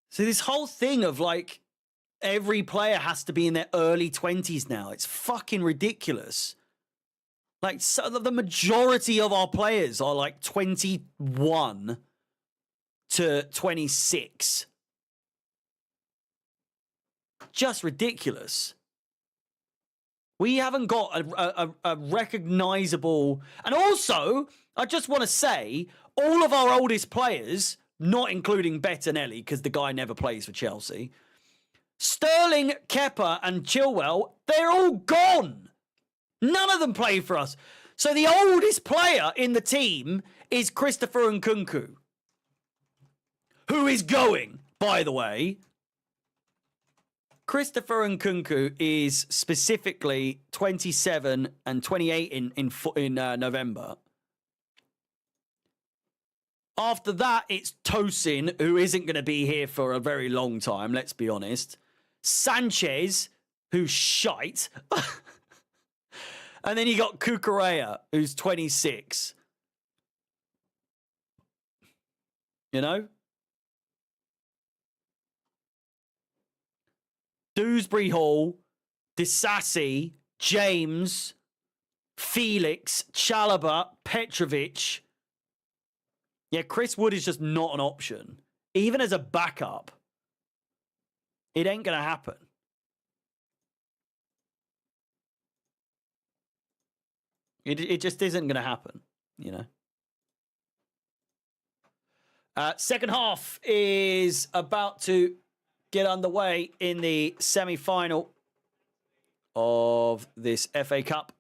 Speaker 1: So this whole thing of like every player has to be in their early 20s now. It's fucking ridiculous. Like, so the majority of our players are like 21 to 26. Just ridiculous. We haven't got a recognizable... And also, I just want to say, all of our oldest players, not including Bettinelli, because the guy never plays for Chelsea, Sterling, Kepa, and Chilwell, they're all gone. None of them play for us. So the oldest player in the team is Christopher Nkunku, who is going, by the way. Christopher Nkunku is specifically 27 and 28 in November. After that, it's Tosin, who isn't going to be here for a very long time, let's be honest. Sanchez, who's shite. And then you got Cucurella, who's 26. You know? Dewsbury Hall, Disassi, James, Felix, Chalobah, Petrovic. Yeah, Chris Wood is just not an option. Even as a backup, it ain't going to happen. It just isn't going to happen, you know. Second half is about to get underway in the semi-final of this FA Cup.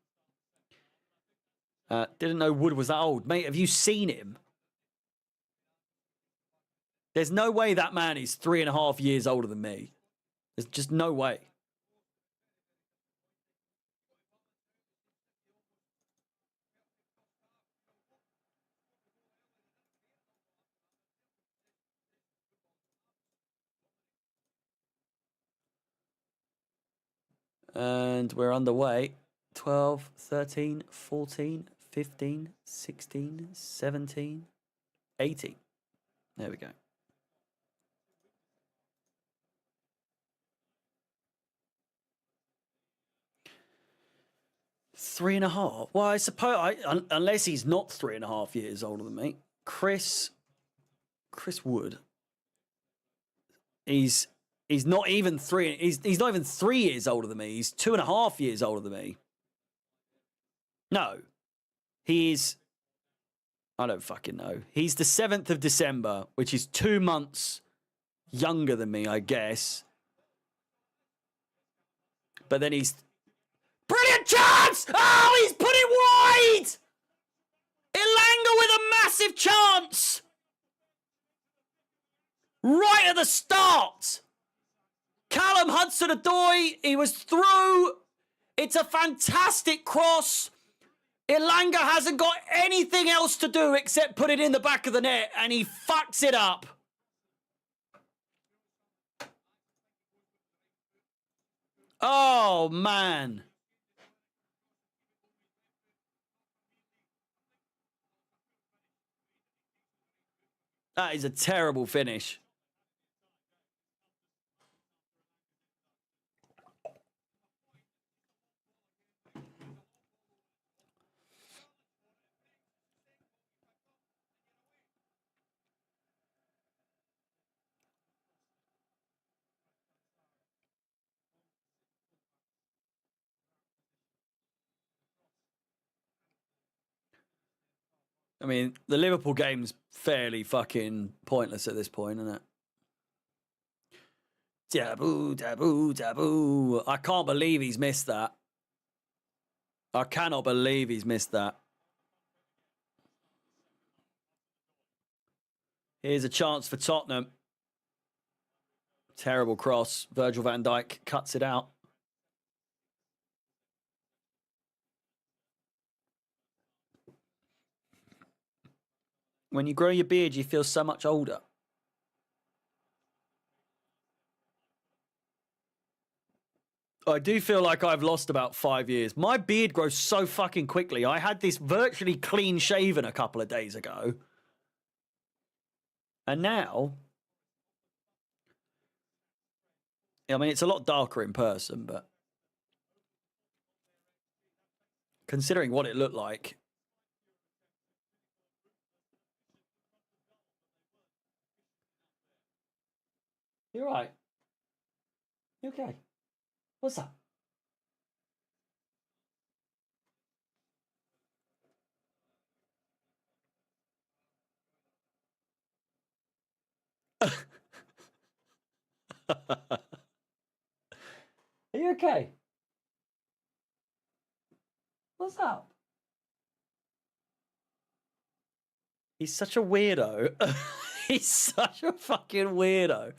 Speaker 1: Didn't know Wood was that old. Mate, have you seen him? There's no way that man is 3.5 years older than me. There's just no way. And we're underway. 12, 13, 14, 15, 16, 17, 18. There we go. Three and a half. Well, I suppose, unless he's not 3.5 years older than me. Chris Wood. He's not even three. He's not even 3 years older than me. He's 2.5 years older than me. No, he's. I don't fucking know. He's the 7th of December, which is 2 months younger than me, I guess. But then he's. Brilliant chance! Oh, he's put it wide! Elanga with a massive chance! Right at the start! Callum Hudson-Odoi, he was through. It's a fantastic cross. Elanga hasn't got anything else to do except put it in the back of the net, and he fucks it up. Oh, man. That is a terrible finish. I mean, the Liverpool game's fairly fucking pointless at this point, isn't it? Taboo, taboo, taboo. I can't believe he's missed that. I cannot believe he's missed that. Here's a chance for Tottenham. Terrible cross. Virgil van Dijk cuts it out. When you grow your beard, you feel so much older. I do feel like I've lost about 5 years. My beard grows so fucking quickly. I had this virtually clean shaven a couple of days ago. And now... I mean, it's a lot darker in person, but... considering what it looked like... You're right. You okay? What's up? Are you okay? What's up? He's such a weirdo. He's such a fucking weirdo.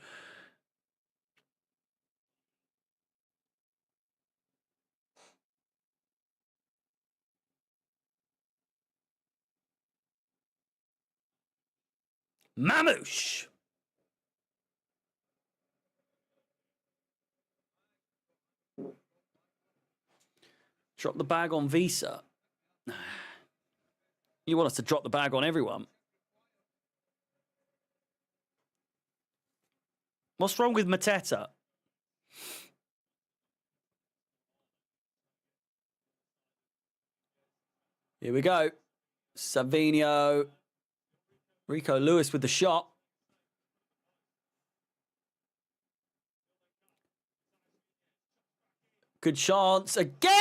Speaker 1: Mamoosh! Drop the bag on Visa. You want us to drop the bag on everyone? What's wrong with Mateta? Here we go. Savinho. Rico Lewis with the shot. Good chance again!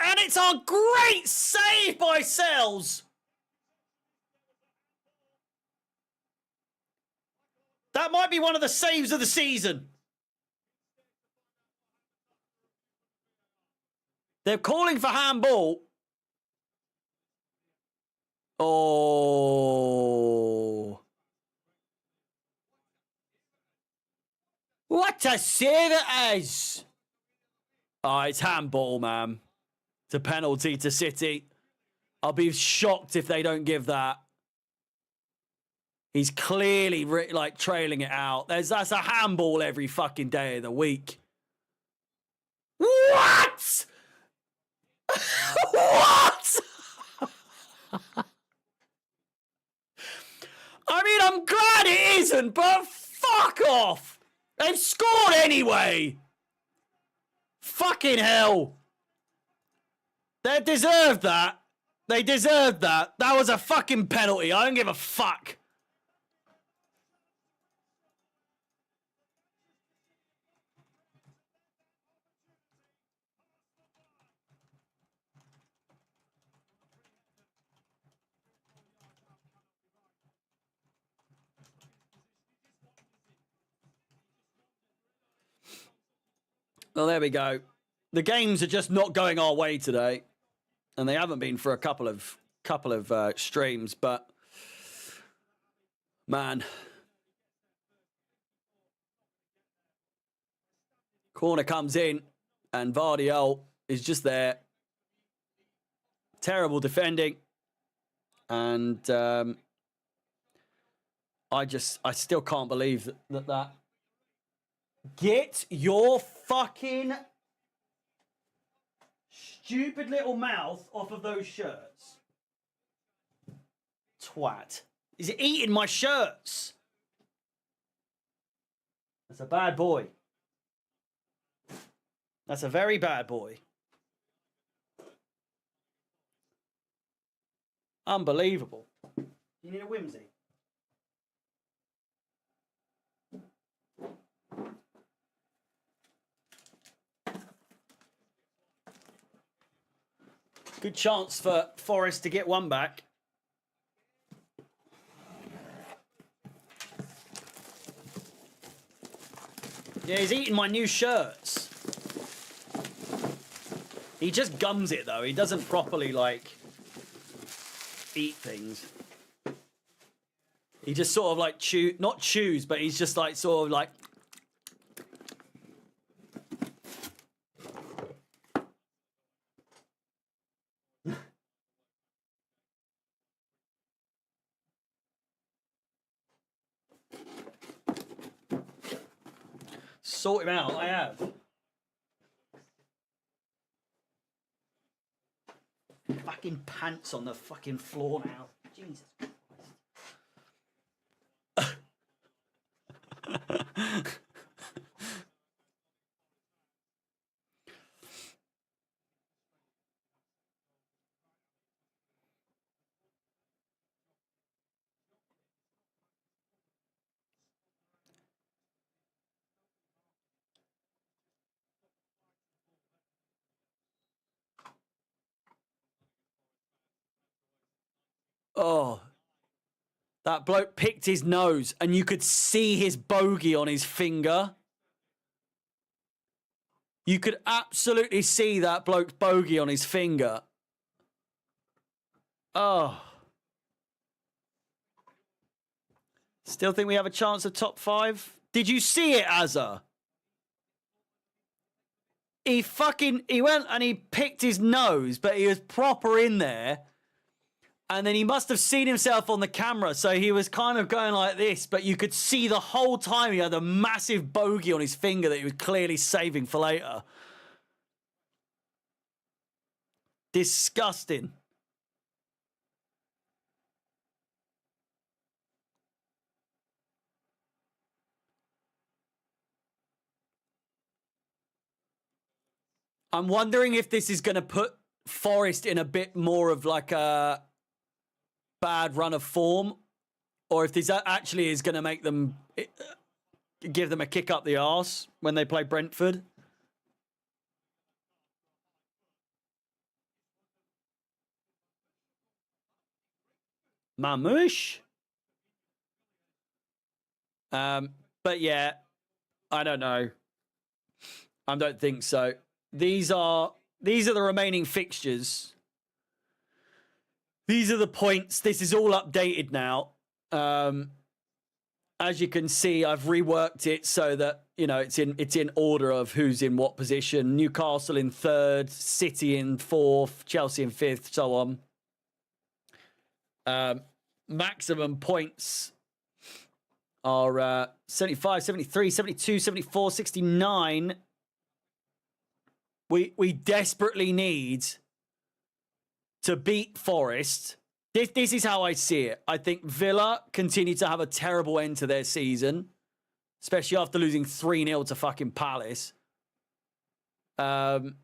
Speaker 1: And it's a great save by Sells. That might be one of the saves of the season. They're calling for handball. Oh. What a save it is. Oh, it's handball, man. It's a penalty to City. I'll be shocked if they don't give that. He's clearly like trailing it out. That's a handball every fucking day of the week. What? What? I mean, I'm glad it isn't, but fuck off. They've scored anyway. Fucking hell. They deserved that. They deserved that. That was a fucking penalty. I don't give a fuck. Well, there we go. The games are just not going our way today, and they haven't been for a couple of streams. But man, corner comes in, and Vardiol is just there. Terrible defending, and I still can't believe that. Get your fucking stupid little mouth off of those shirts. Twat. He's eating my shirts. That's a bad boy. That's a very bad boy. Unbelievable. You need a whimsy. Good chance for Forest to get one back. Yeah, he's eating my new shirts. He just gums it, though. He doesn't properly, like, eat things. He just sort of, like, not chews, but he's just, like, sort of, like... Sort him out, I have. Fucking pants on the fucking floor now. Jesus Christ. Oh, that bloke picked his nose and you could see his bogey on his finger. You could absolutely see that bloke's bogey on his finger. Oh. Still think we have a chance of top 5? Did you see it, Azza? He went and he picked his nose, but he was proper in there. And then he must have seen himself on the camera, so he was kind of going like this, but you could see the whole time he had a massive bogey on his finger that he was clearly saving for later. Disgusting. I'm wondering if this is going to put Forest in a bit more of like a bad run of form, or if this actually is going to make them, give them a kick up the arse when they play Brentford. Mamouche. But yeah, I don't know. I don't think so. These are the remaining fixtures. These are the points. This is all updated now. As you can see, I've reworked it so that, you know, it's in order of who's in what position. Newcastle in 3rd, City in 4th, Chelsea in 5th, so on. Maximum points are 75, 73, 72, 74, 69. We desperately need to beat Forest. This is how I see it. I think Villa continue to have a terrible end to their season, especially after losing 3-0 to fucking Palace. We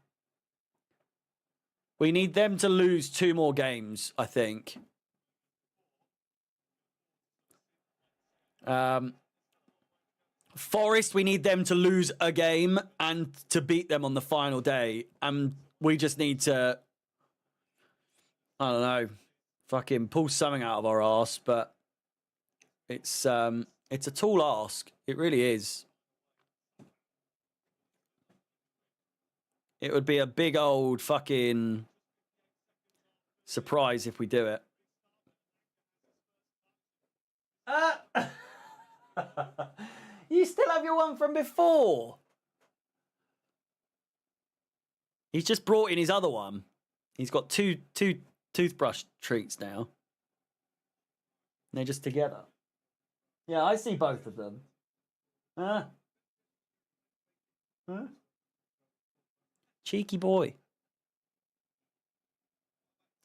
Speaker 1: need them to lose 2 more games, I think. Forest, we need them to lose a game and to beat them on the final day. And we just need to, I don't know, fucking pull something out of our arse. But it's a tall ask. It really is. It would be a big old fucking surprise if we do it. You still have your one from before. He's just brought in his other one. He's got two toothbrush treats now. And they're just together. Yeah, I see both of them. Huh? Cheeky boy.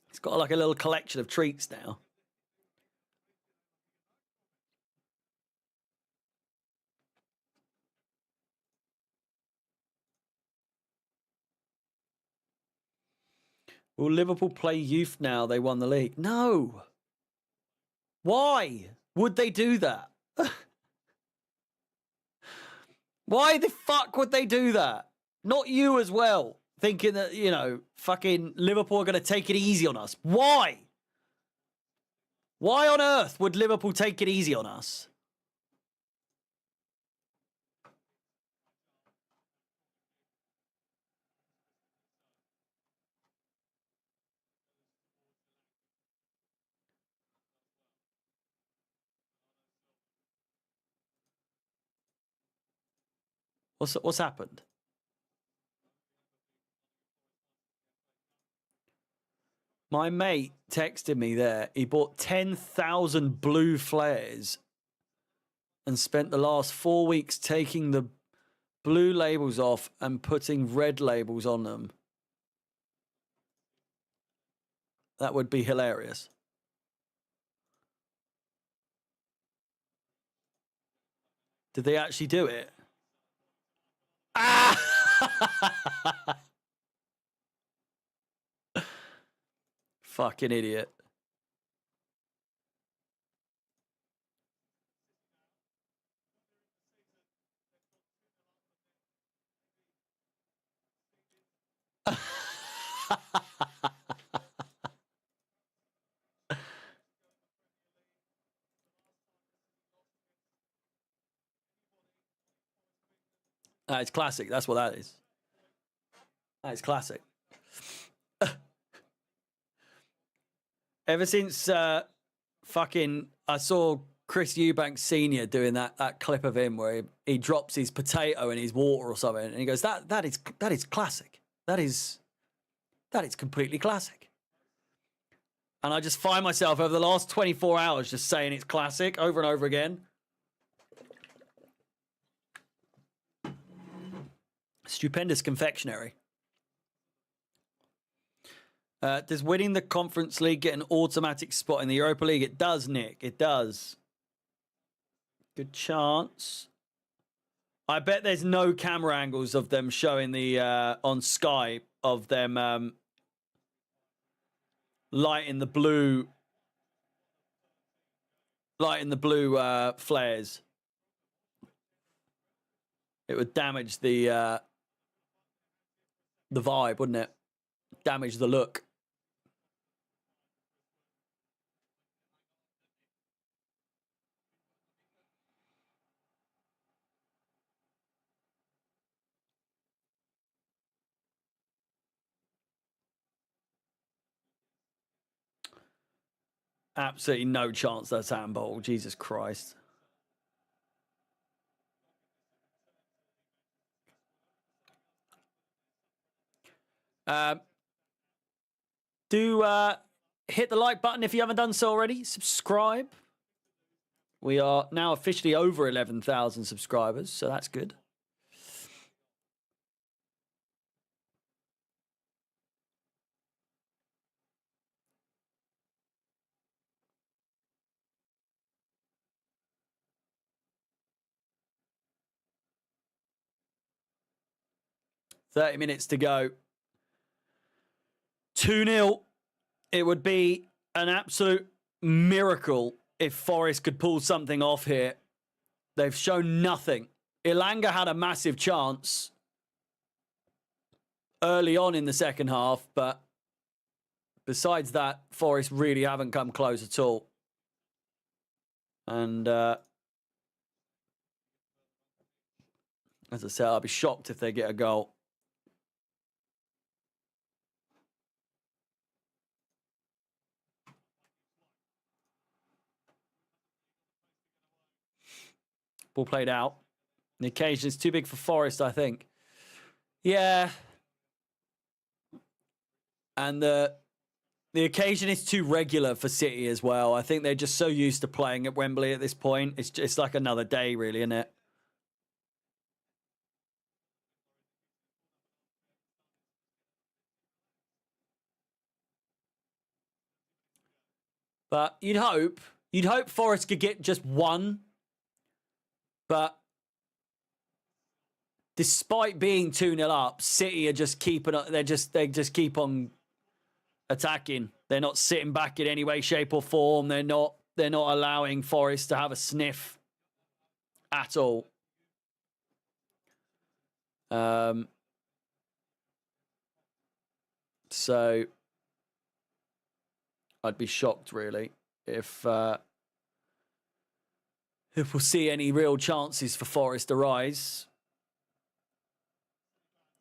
Speaker 1: He's got like a little collection of treats now. Will Liverpool play youth now they won the league? No. Why would they do that? Why the fuck would they do that? Not you as well. Thinking that, you know, fucking Liverpool are going to take it easy on us. Why? Why on earth would Liverpool take it easy on us? What's happened? My mate texted me there. He bought 10,000 blue flares and spent the last 4 weeks taking the blue labels off and putting red labels on them. That would be hilarious. Did they actually do it? Ah! Fucking idiot. It's classic. That's what that is. That is classic. Ever since fucking I saw Chris Eubanks Sr. doing that clip of him where he drops his potato in his water or something, and he goes, that is classic. That is completely classic. And I just find myself over the last 24 hours just saying it's classic over and over again. Stupendous confectionery. Does winning the Conference League get an automatic spot in the Europa League? It does, Nick. It does. Good chance. I bet there's no camera angles of them showing the on Sky of them lighting the blue flares. It would damage the vibe, wouldn't it? Damage the look. Absolutely no chance that's handball. Jesus Christ. Do hit the like button if you haven't done so already. Subscribe. We are now officially over 11,000 subscribers, so that's good. "30 minutes to go. 2-0. It would be an absolute miracle if Forest could pull something off here. They've shown nothing. Ilanga had a massive chance early on in the second half, but besides that, Forest really haven't come close at all. And as I said, I'll be shocked if they get a goal. Ball played out. The occasion is too big for Forest, I think. Yeah. And the occasion is too regular for City as well. I think they're just so used to playing at Wembley at this point. It's like another day, really, isn't it? But you'd hope Forest could get just one. But despite being 2-0 up, City are just keeping up. They just keep on attacking. They're not sitting back in any way, shape, or form. They're not allowing Forest to have a sniff at all. So I'd be shocked, really, if we'll see any real chances for Forest arise.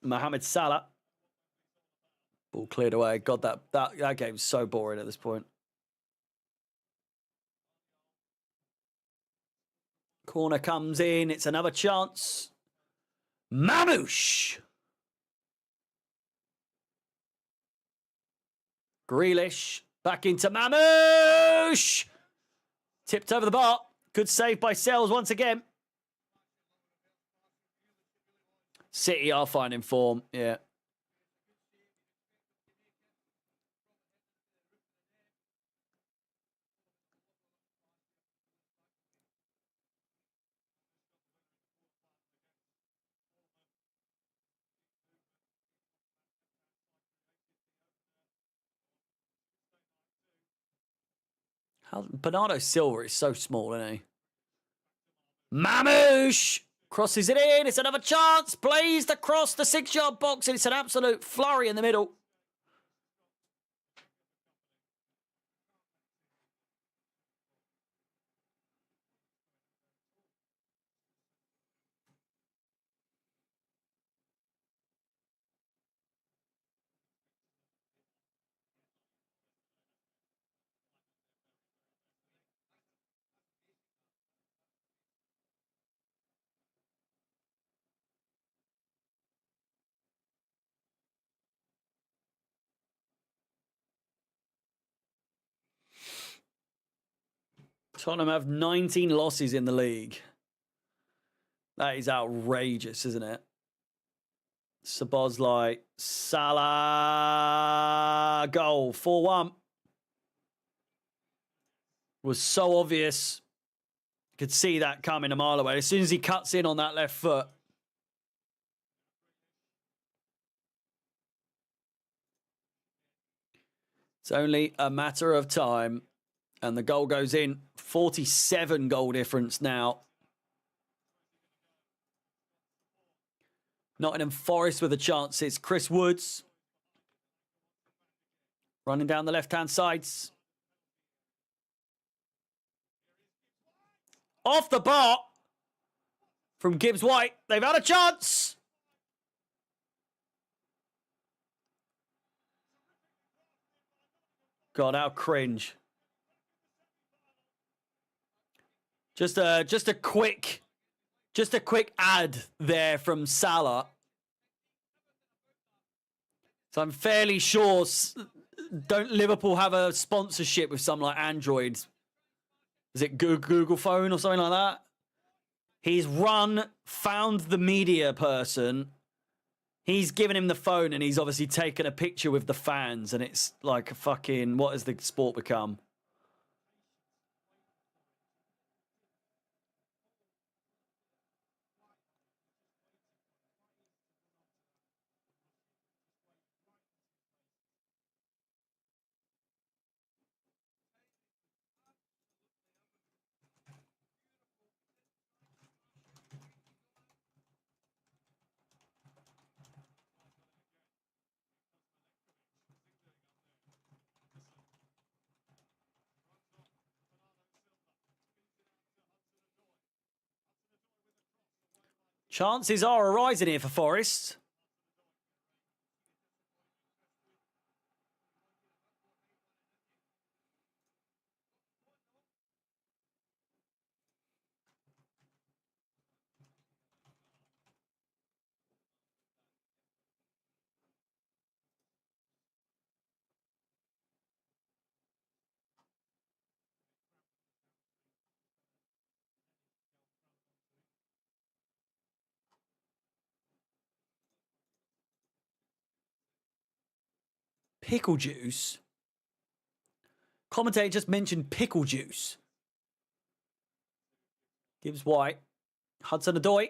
Speaker 1: Mohamed Salah. Ball cleared away. God, that game's so boring at this point. Corner comes in. It's another chance. Mamouche. Grealish. Back into Mamouche. Tipped over the bar. Good save by Sells once again. City are finding form. Yeah. Bernardo Silva is so small, isn't he? Mamouche crosses it in. It's another chance. Plays across the 6-yard box. And it's an absolute flurry in the middle. Tottenham have 19 losses in the league. That is outrageous, isn't it? Sabozlai, Salah, goal, 4-1. Was so obvious. Could see that coming a mile away. As soon as he cuts in on that left foot. It's only a matter of time. And the goal goes in. 47 goal difference now. Nottingham Forest with a chance. It's Chris Woods. Running down the left-hand sides. Off the bar from Gibbs White. They've had a chance. God, how cringe. Just a quick ad there from Salah. So I'm fairly sure, don't Liverpool have a sponsorship with some like Android? Is it Google phone or something like that? He's found the media person. He's given him the phone and he's obviously taken a picture with the fans and it's like a fucking, what has the sport become? Chances are arising here for Forest. Pickle juice? Commentator just mentioned pickle juice. Gibbs White. Hudson-Odoi.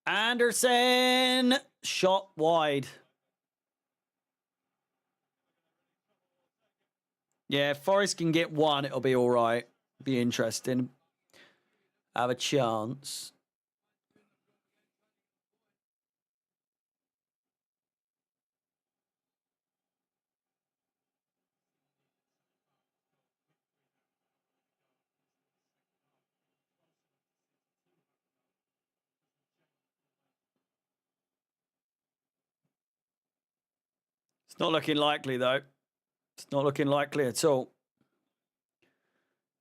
Speaker 1: Anderson. Shot wide. Yeah, if Forest can get one, it'll be all right. Be interesting. Have a chance. It's not looking likely, though. It's not looking likely at all.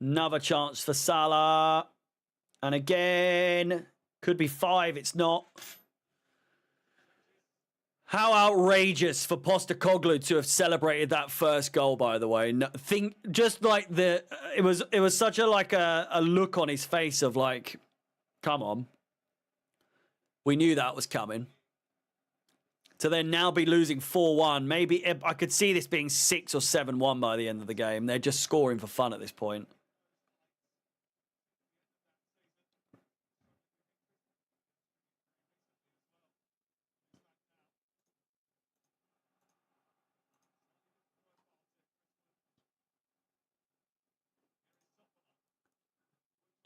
Speaker 1: Another chance for Salah. And again, could be 5. It's not. How outrageous for Postecoglou to have celebrated that first goal, by the way. Just like it was such a look on his face of like, come on. We knew that was coming. To then now be losing 4-1. Maybe I could see this being 6 or 7-1 by the end of the game. They're just scoring for fun at this point.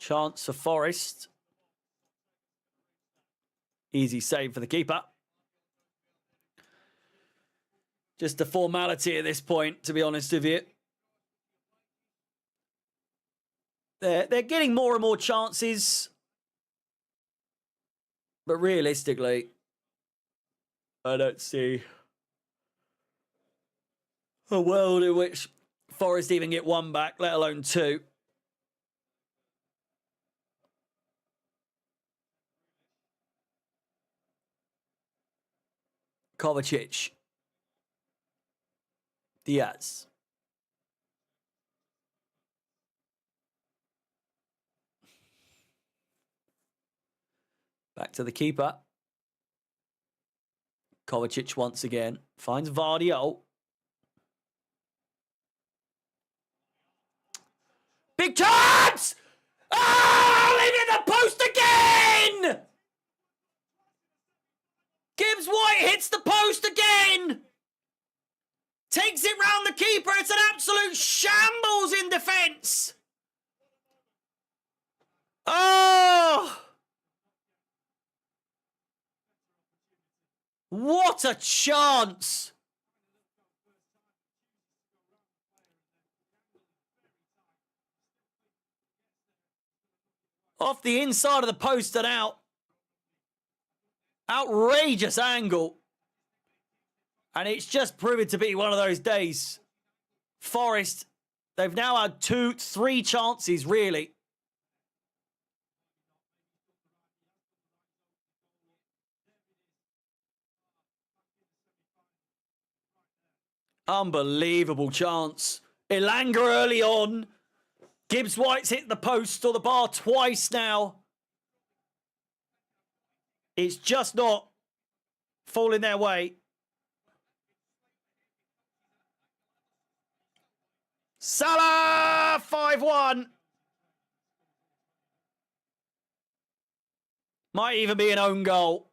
Speaker 1: Chance for Forest. Easy save for the keeper. Just a formality at this point, to be honest with you. They're getting more and more chances. But realistically, I don't see a world in which Forest even get one back, let alone two. Kovacic. Diaz. Back to the keeper. Kovacic once again. Finds Vardio. Big chance! Oh, leaving the post again! Gibbs White hits the post again! Takes it round the keeper. It's an absolute shambles in defence. Oh! What a chance! Off the inside of the post and out. Outrageous angle. And it's just proven to be one of those days. Forest, they've now had 3 chances, really. Unbelievable chance. Elanga early on. Gibbs White's hit the post or the bar twice now. It's just not falling their way. Salah, 5-1. Might even be an own goal.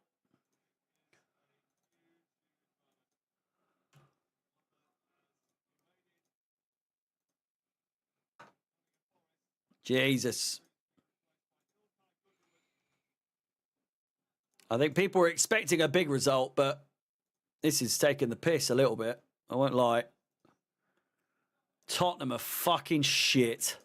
Speaker 1: Jesus. I think people were expecting a big result, but this is taking the piss a little bit. I won't lie. Tottenham are fucking shit.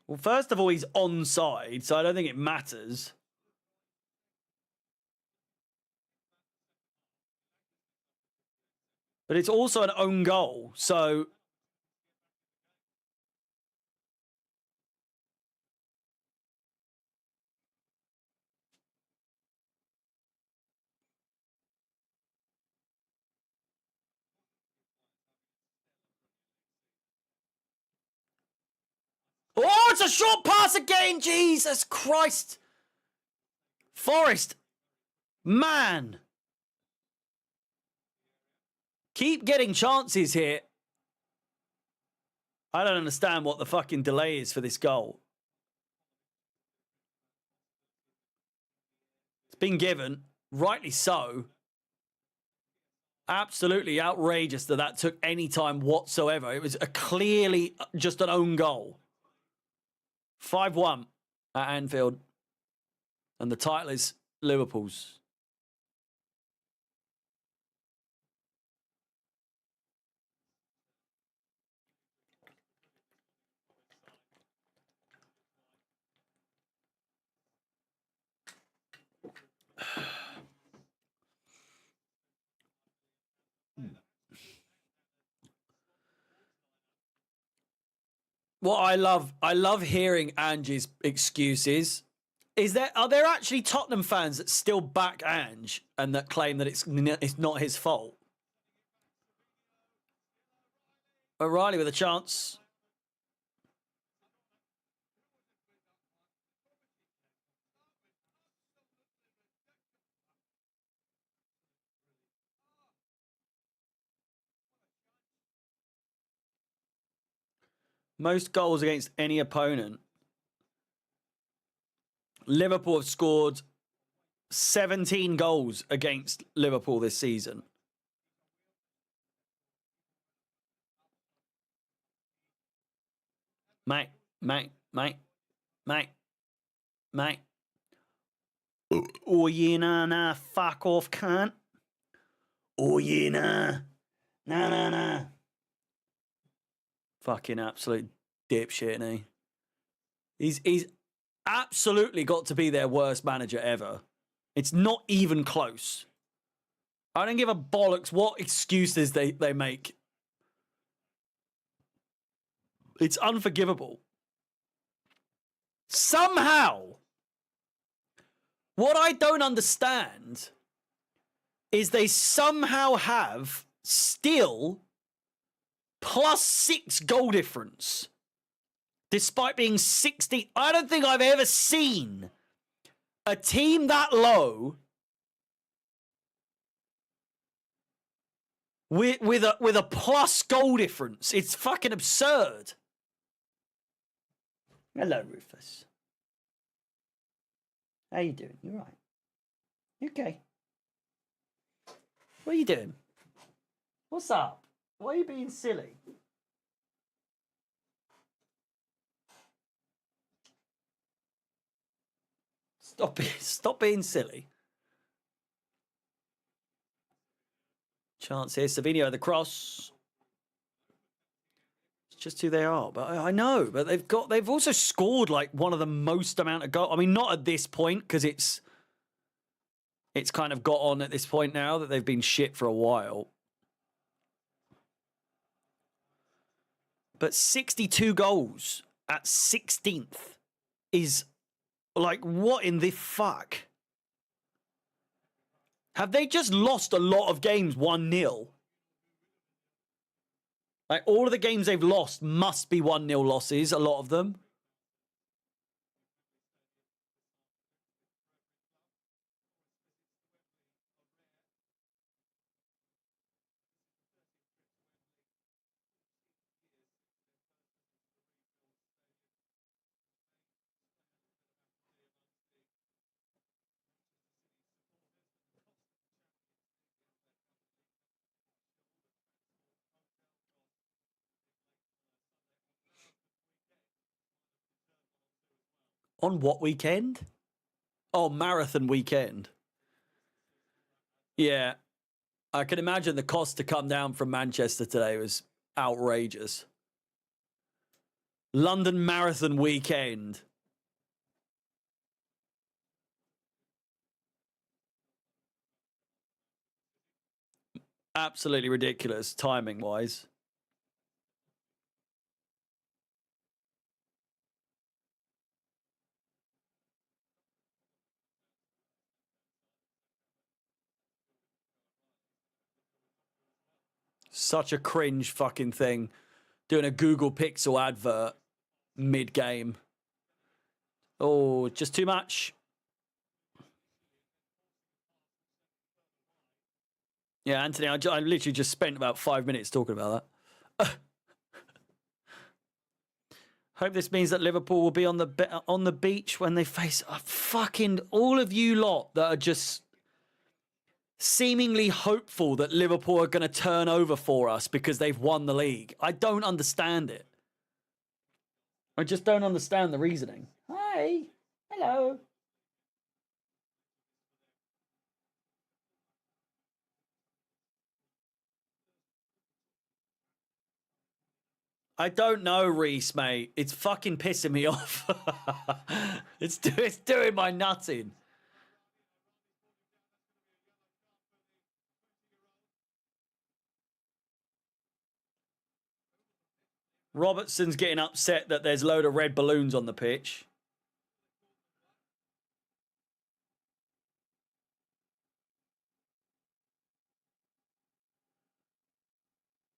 Speaker 1: Well, first of all, he's onside, so I don't think it matters. But it's also an own goal, so... Oh, it's a short pass again! Jesus Christ! Forest. Man. Keep getting chances here. I don't understand what the fucking delay is for this goal. It's been given, rightly so. Absolutely outrageous that that took any time whatsoever. It was clearly just an own goal. 5-1 at Anfield. And the title is Liverpool's. What I love hearing Ange's excuses. Are there actually Tottenham fans that still back Ange and that claim that it's not his fault? O'Reilly with a chance. Most goals against any opponent. Liverpool have scored 17 goals against Liverpool this season. Mate. Oh, yeah, nah, fuck off, cunt. Oh, yeah, nah. Fucking absolute dipshit, isn't he? He's absolutely got to be their worst manager ever. It's not even close. I don't give a bollocks what excuses they make. It's unforgivable. Somehow, what I don't understand is they somehow have still +6 goal difference. Despite being 60. I don't think I've ever seen a team that low with a plus goal difference. It's fucking absurd. Hello, Rufus. How you doing? You right? You okay? What are you doing? What's up? Why are you being silly? Stop being silly. Chance here. Savinho, the cross. It's just who they are. But I know. But they've also scored like one of the most amount of goals. I mean, not at this point because it's kind of got on at this point now that they've been shit for a while. But 62 goals at 16th is like, what in the fuck? Have they just lost a lot of games 1-0? Like, all of the games they've lost must be 1-0 losses, a lot of them. On what weekend? Oh, marathon weekend. Yeah. I can imagine the cost to come down from Manchester today was outrageous. London Marathon weekend. Absolutely ridiculous, timing-wise. Such a cringe fucking thing. Doing a Google Pixel advert mid-game. Oh, just too much. Yeah, Anthony, I literally just spent about 5 minutes talking about that. Hope this means that Liverpool will be on the beach when they face fucking all of you lot that are just seemingly hopeful that Liverpool are going to turn over for us because they've won the league. I don't understand it. I just don't understand the reasoning. Hi. Hello. I don't know, Reese, mate. It's fucking pissing me off. It's doing my nutting. Robertson's getting upset that there's a load of red balloons on the pitch.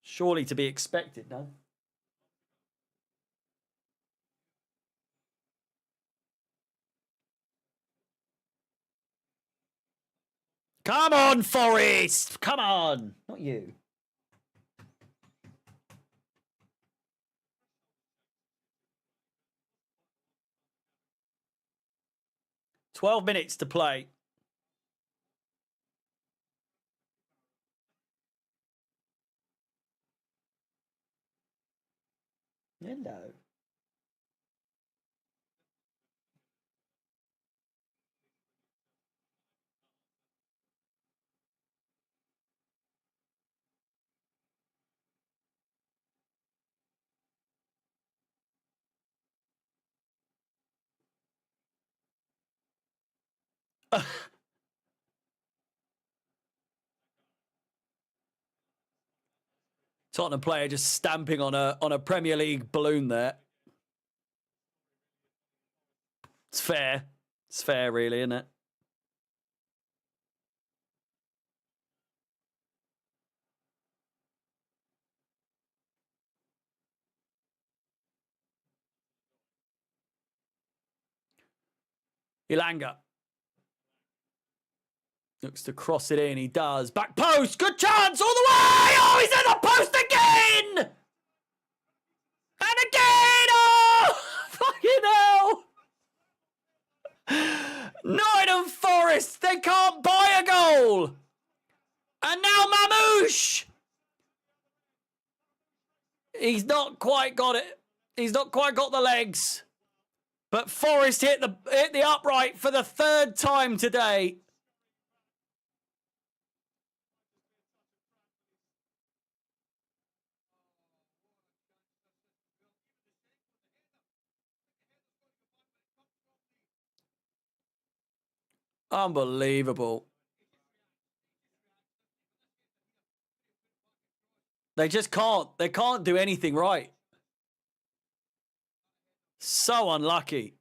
Speaker 1: Surely to be expected, no? Come on, Forrest! Come on! Not you. 12 minutes to play. Hello. Tottenham player just stamping on a Premier League balloon there. It's fair. It's fair, really, isn't it? Ilanga looks to cross it in. He does. Back post. Good chance all the way. Oh, he's at the post again. And again. Oh, fucking hell. Nottingham Forest. They can't buy a goal. And now Mamouche. He's not quite got it. He's not quite got the legs. But Forest hit the upright for the third time today. Unbelievable. They just can't. They can't do anything right. So unlucky.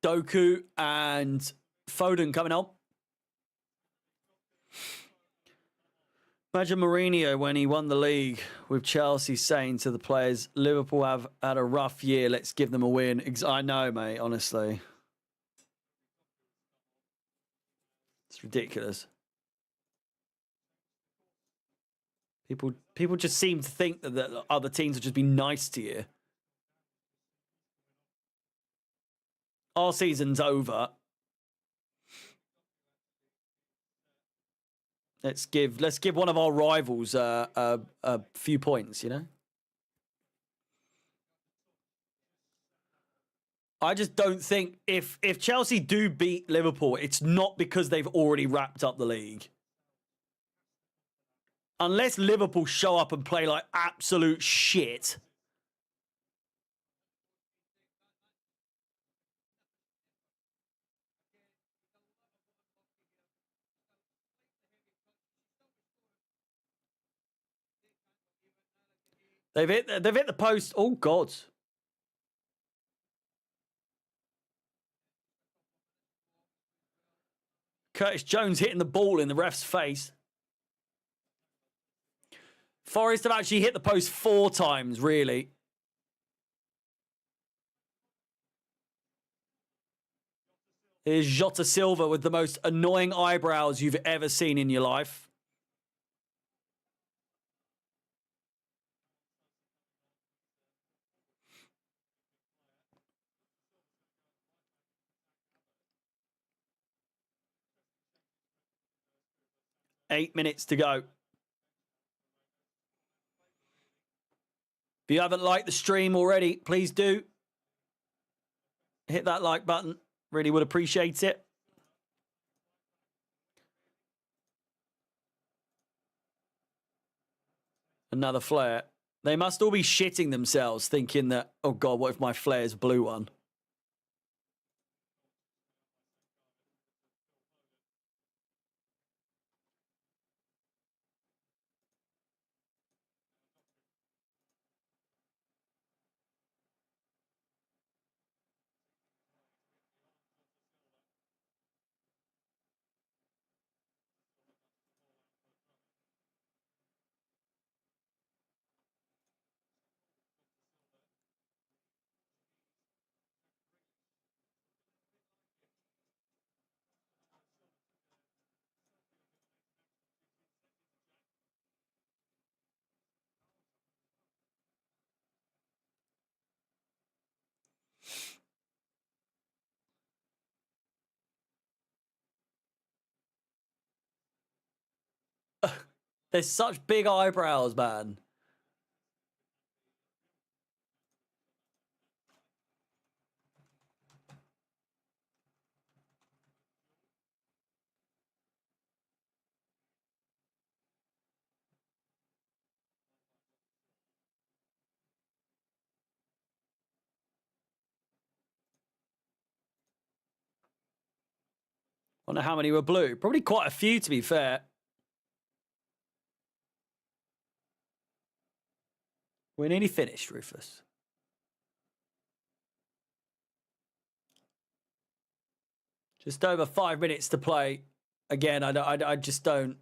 Speaker 1: Doku and Foden coming on. Imagine Mourinho when he won the league with Chelsea saying to the players, Liverpool have had a rough year, let's give them a win. I know, mate, honestly. It's ridiculous. People just seem to think that other teams will just be nice to you. Our season's over. Let's give one of our rivals a few points, you know? I just don't think if Chelsea do beat Liverpool, it's not because they've already wrapped up the league. Unless Liverpool show up and play like absolute shit. They've hit the post. Oh God. Curtis Jones hitting the ball in the ref's face. Forest have actually hit the post 4 times, really. Here's Jota Silva with the most annoying eyebrows you've ever seen in your life. Eight minutes to go. If you haven't liked the stream already, please do. Hit that like button. Really would appreciate it. Another flare. They must all be shitting themselves thinking that, oh God, what if my flare's a blue one? There's such big eyebrows, man. Wonder how many were blue. Probably quite a few, to be fair. We're nearly finished, Rufus. Just over 5 minutes to play. Again, I just don't.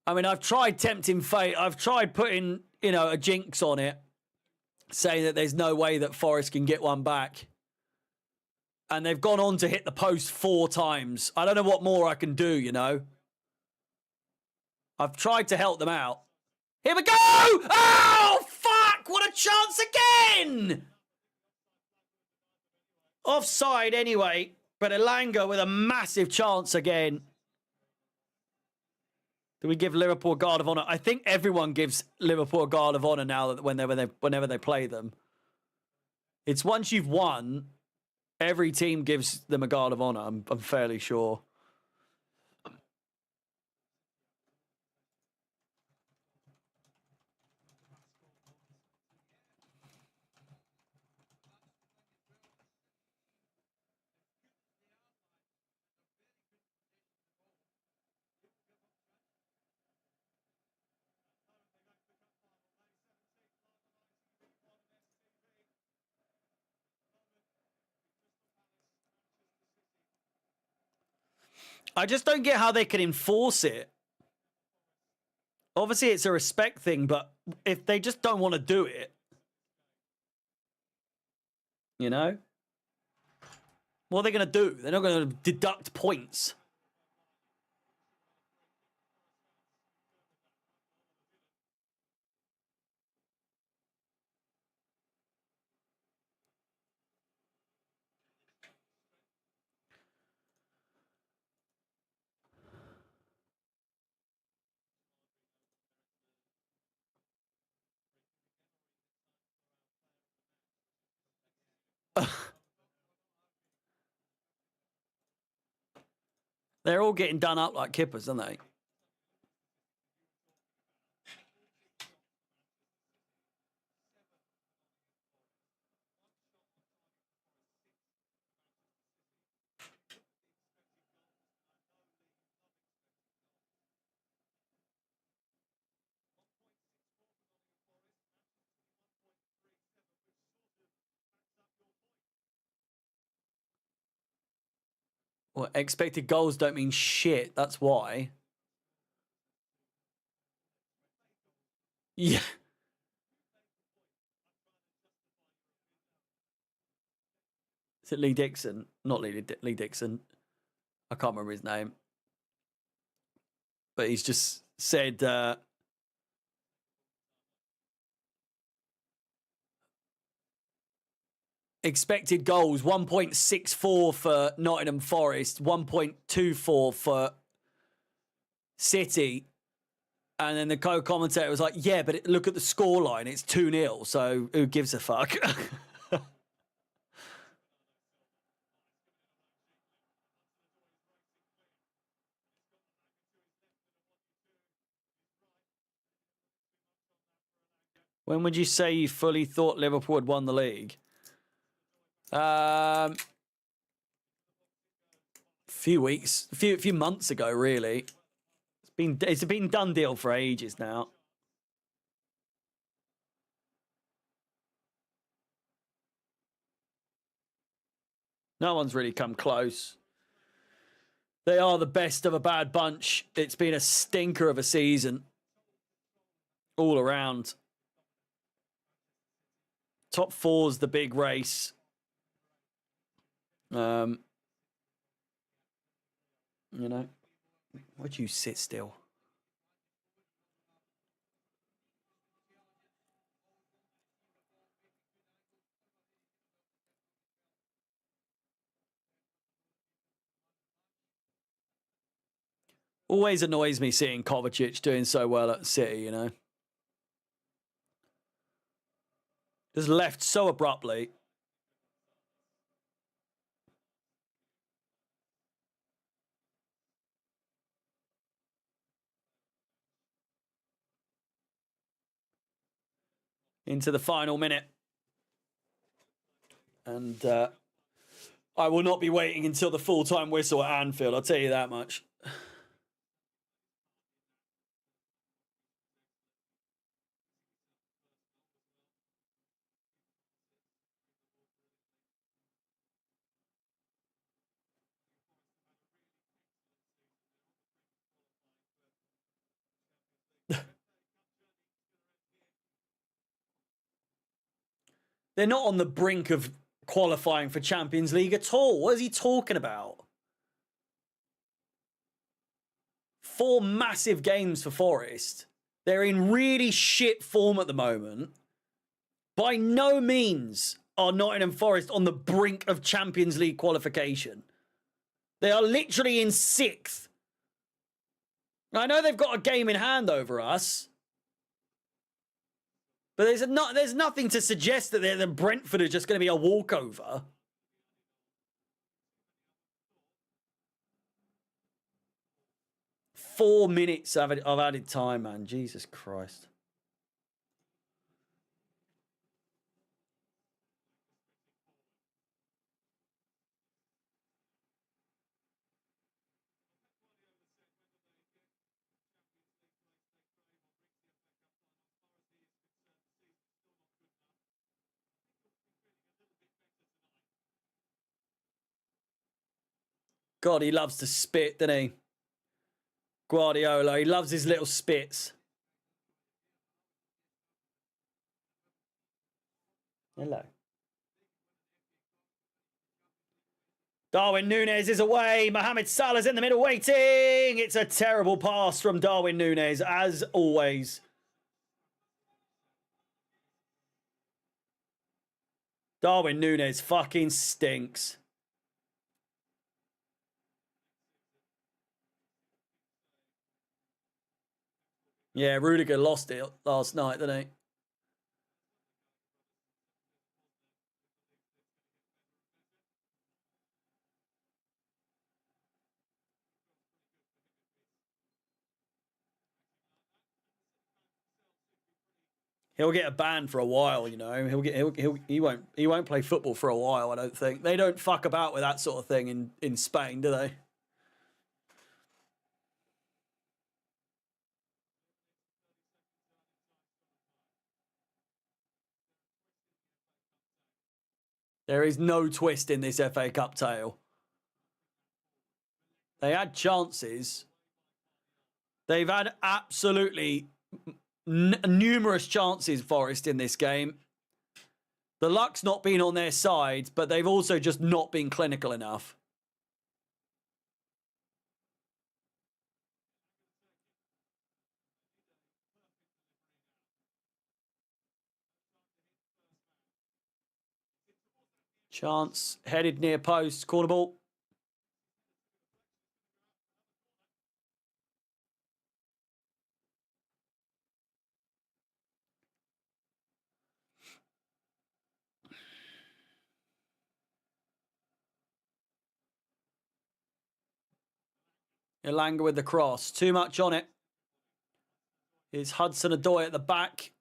Speaker 1: I mean, I've tried tempting fate. I've tried putting, you know, a jinx on it, saying that there's no way that Forest can get one back. And they've gone on to hit the post 4 times. I don't know what more I can do, you know. I've tried to help them out. Here we go! Oh, fuck! What a chance again! Offside anyway, but Elanga with a massive chance again. Do we give Liverpool a guard of honour? I think everyone gives Liverpool a guard of honour now that whenever they play them. It's once you've won, every team gives them a guard of honour. I'm fairly sure. I just don't get how they can enforce it. Obviously, it's a respect thing, but if they just don't want to do it, you know? What are they going to do? They're not going to deduct points. They're all getting done up like kippers, aren't they? Well, expected goals don't mean shit. That's why. Yeah. Is it Lee Dixon? Not Lee Dixon. I can't remember his name. But he's just said... expected goals, 1.64 for Nottingham Forest, 1.24 for City. And then the co-commentator was like, yeah, but look at the scoreline. It's 2-0, so who gives a fuck? When would you say you fully thought Liverpool had won the league? Few weeks, few months ago, really. It's been done deal for ages now. No one's really come close. They are the best of a bad bunch. It's been a stinker of a season all around. Top 4's the big race. You know, why'd you sit still? Always annoys me seeing Kovacic doing so well at City, you know. Just left so abruptly. Into the final minute. And I will not be waiting until the full-time whistle at Anfield, I'll tell you that much. They're not on the brink of qualifying for Champions League at all. What is he talking about? 4 massive games for Forest. They're in really shit form at the moment. By no means are Nottingham Forest on the brink of Champions League qualification. They are literally in 6th. I know they've got a game in hand over us. But there's nothing to suggest that the Brentford are just going to be a walkover. Four minutes of added time, man. Jesus Christ. God, he loves to spit, doesn't he? Guardiola, he loves his little spits. Hello. Darwin Núñez is away. Mohamed Salah's in the middle waiting. It's a terrible pass from Darwin Núñez, as always. Darwin Núñez fucking stinks. Yeah, Rudiger lost it last night, didn't he? He'll get a ban for a while, you know. He won't play football for a while, I don't think. They don't fuck about with that sort of thing in Spain, do they? There is no twist in this FA Cup tale. They had chances. They've had absolutely numerous chances, Forest, in this game. The luck's not been on their side, but they've also just not been clinical enough. Chance, headed near post, corner ball. Elanga with the cross. Too much on it. It's Hudson-Odoi at the back.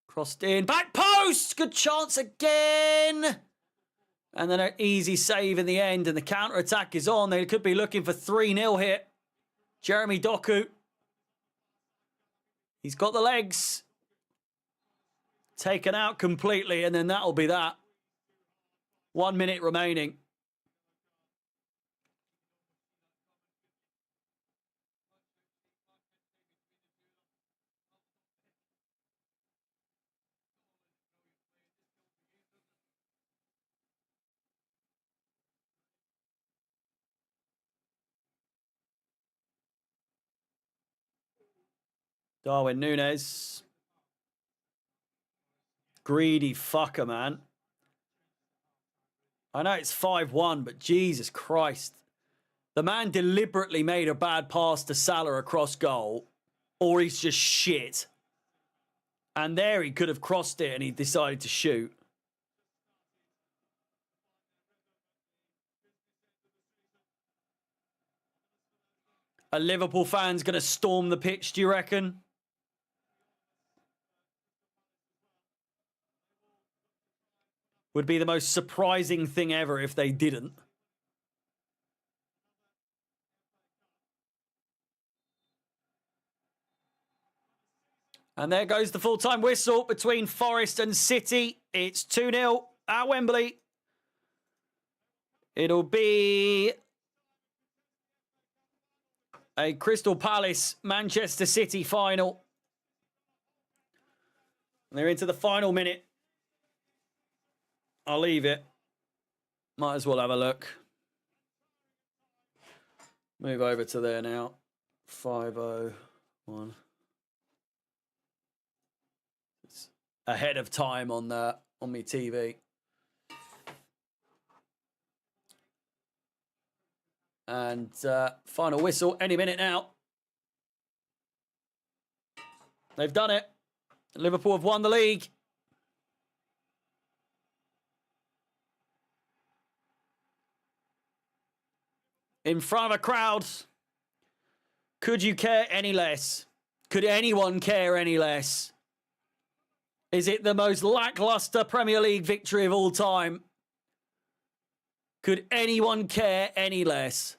Speaker 1: Crossed in. Back post! Good chance again. And then an easy save in the end. And the counter-attack is on. They could be looking for 3-0 here. Jeremy Doku. He's got the legs. Taken out completely. And then that'll be that. 1 minute remaining. Darwin Núñez. Greedy fucker, man. I know it's 5-1, but Jesus Christ. The man deliberately made a bad pass to Salah across goal, or he's just shit. And there he could have crossed it and he decided to shoot. Are Liverpool fans going to storm the pitch, do you reckon? Would be the most surprising thing ever if they didn't. And there goes the full-time whistle between Forest and City. It's 2-0 at Wembley. It'll be a Crystal Palace Manchester City final. And they're into the final minute. I'll leave it. Might as well have a look. Move over to there now. 5-0-1. It's ahead of time on my TV. And final whistle any minute now. They've done it. Liverpool have won the league. In front of a crowd. Could you care any less? Could anyone care any less? Is it the most lackluster Premier League victory of all time? Could anyone care any less?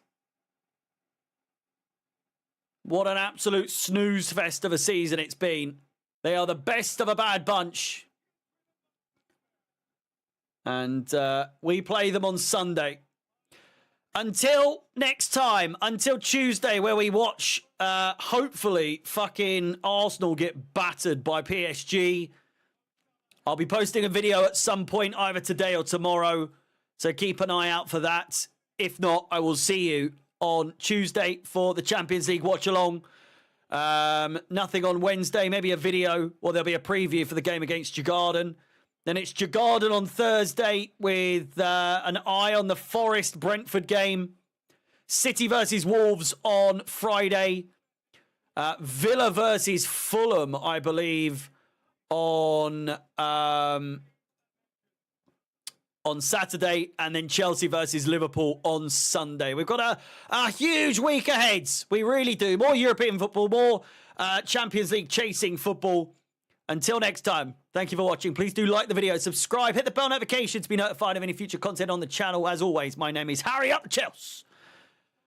Speaker 1: What an absolute snooze fest of a season it's been. They are the best of a bad bunch. And we play them on Sunday. Until next time, until Tuesday, where we watch, hopefully, fucking Arsenal get battered by PSG. I'll be posting a video at some point, either today or tomorrow. So keep an eye out for that. If not, I will see you on Tuesday for the Champions League watch-along. Nothing on Wednesday, maybe a video, or there'll be a preview for the game against Djurgården. Then it's Djurgården on Thursday with an eye on the Forest-Brentford game. City versus Wolves on Friday. Villa versus Fulham, I believe, on Saturday. And then Chelsea versus Liverpool on Sunday. We've got a huge week ahead. We really do. More European football, more Champions League chasing football. Until next time, thank you for watching. Please do like the video, subscribe, hit the bell notification to be notified of any future content on the channel. As always, my name is Harry Up the Chels.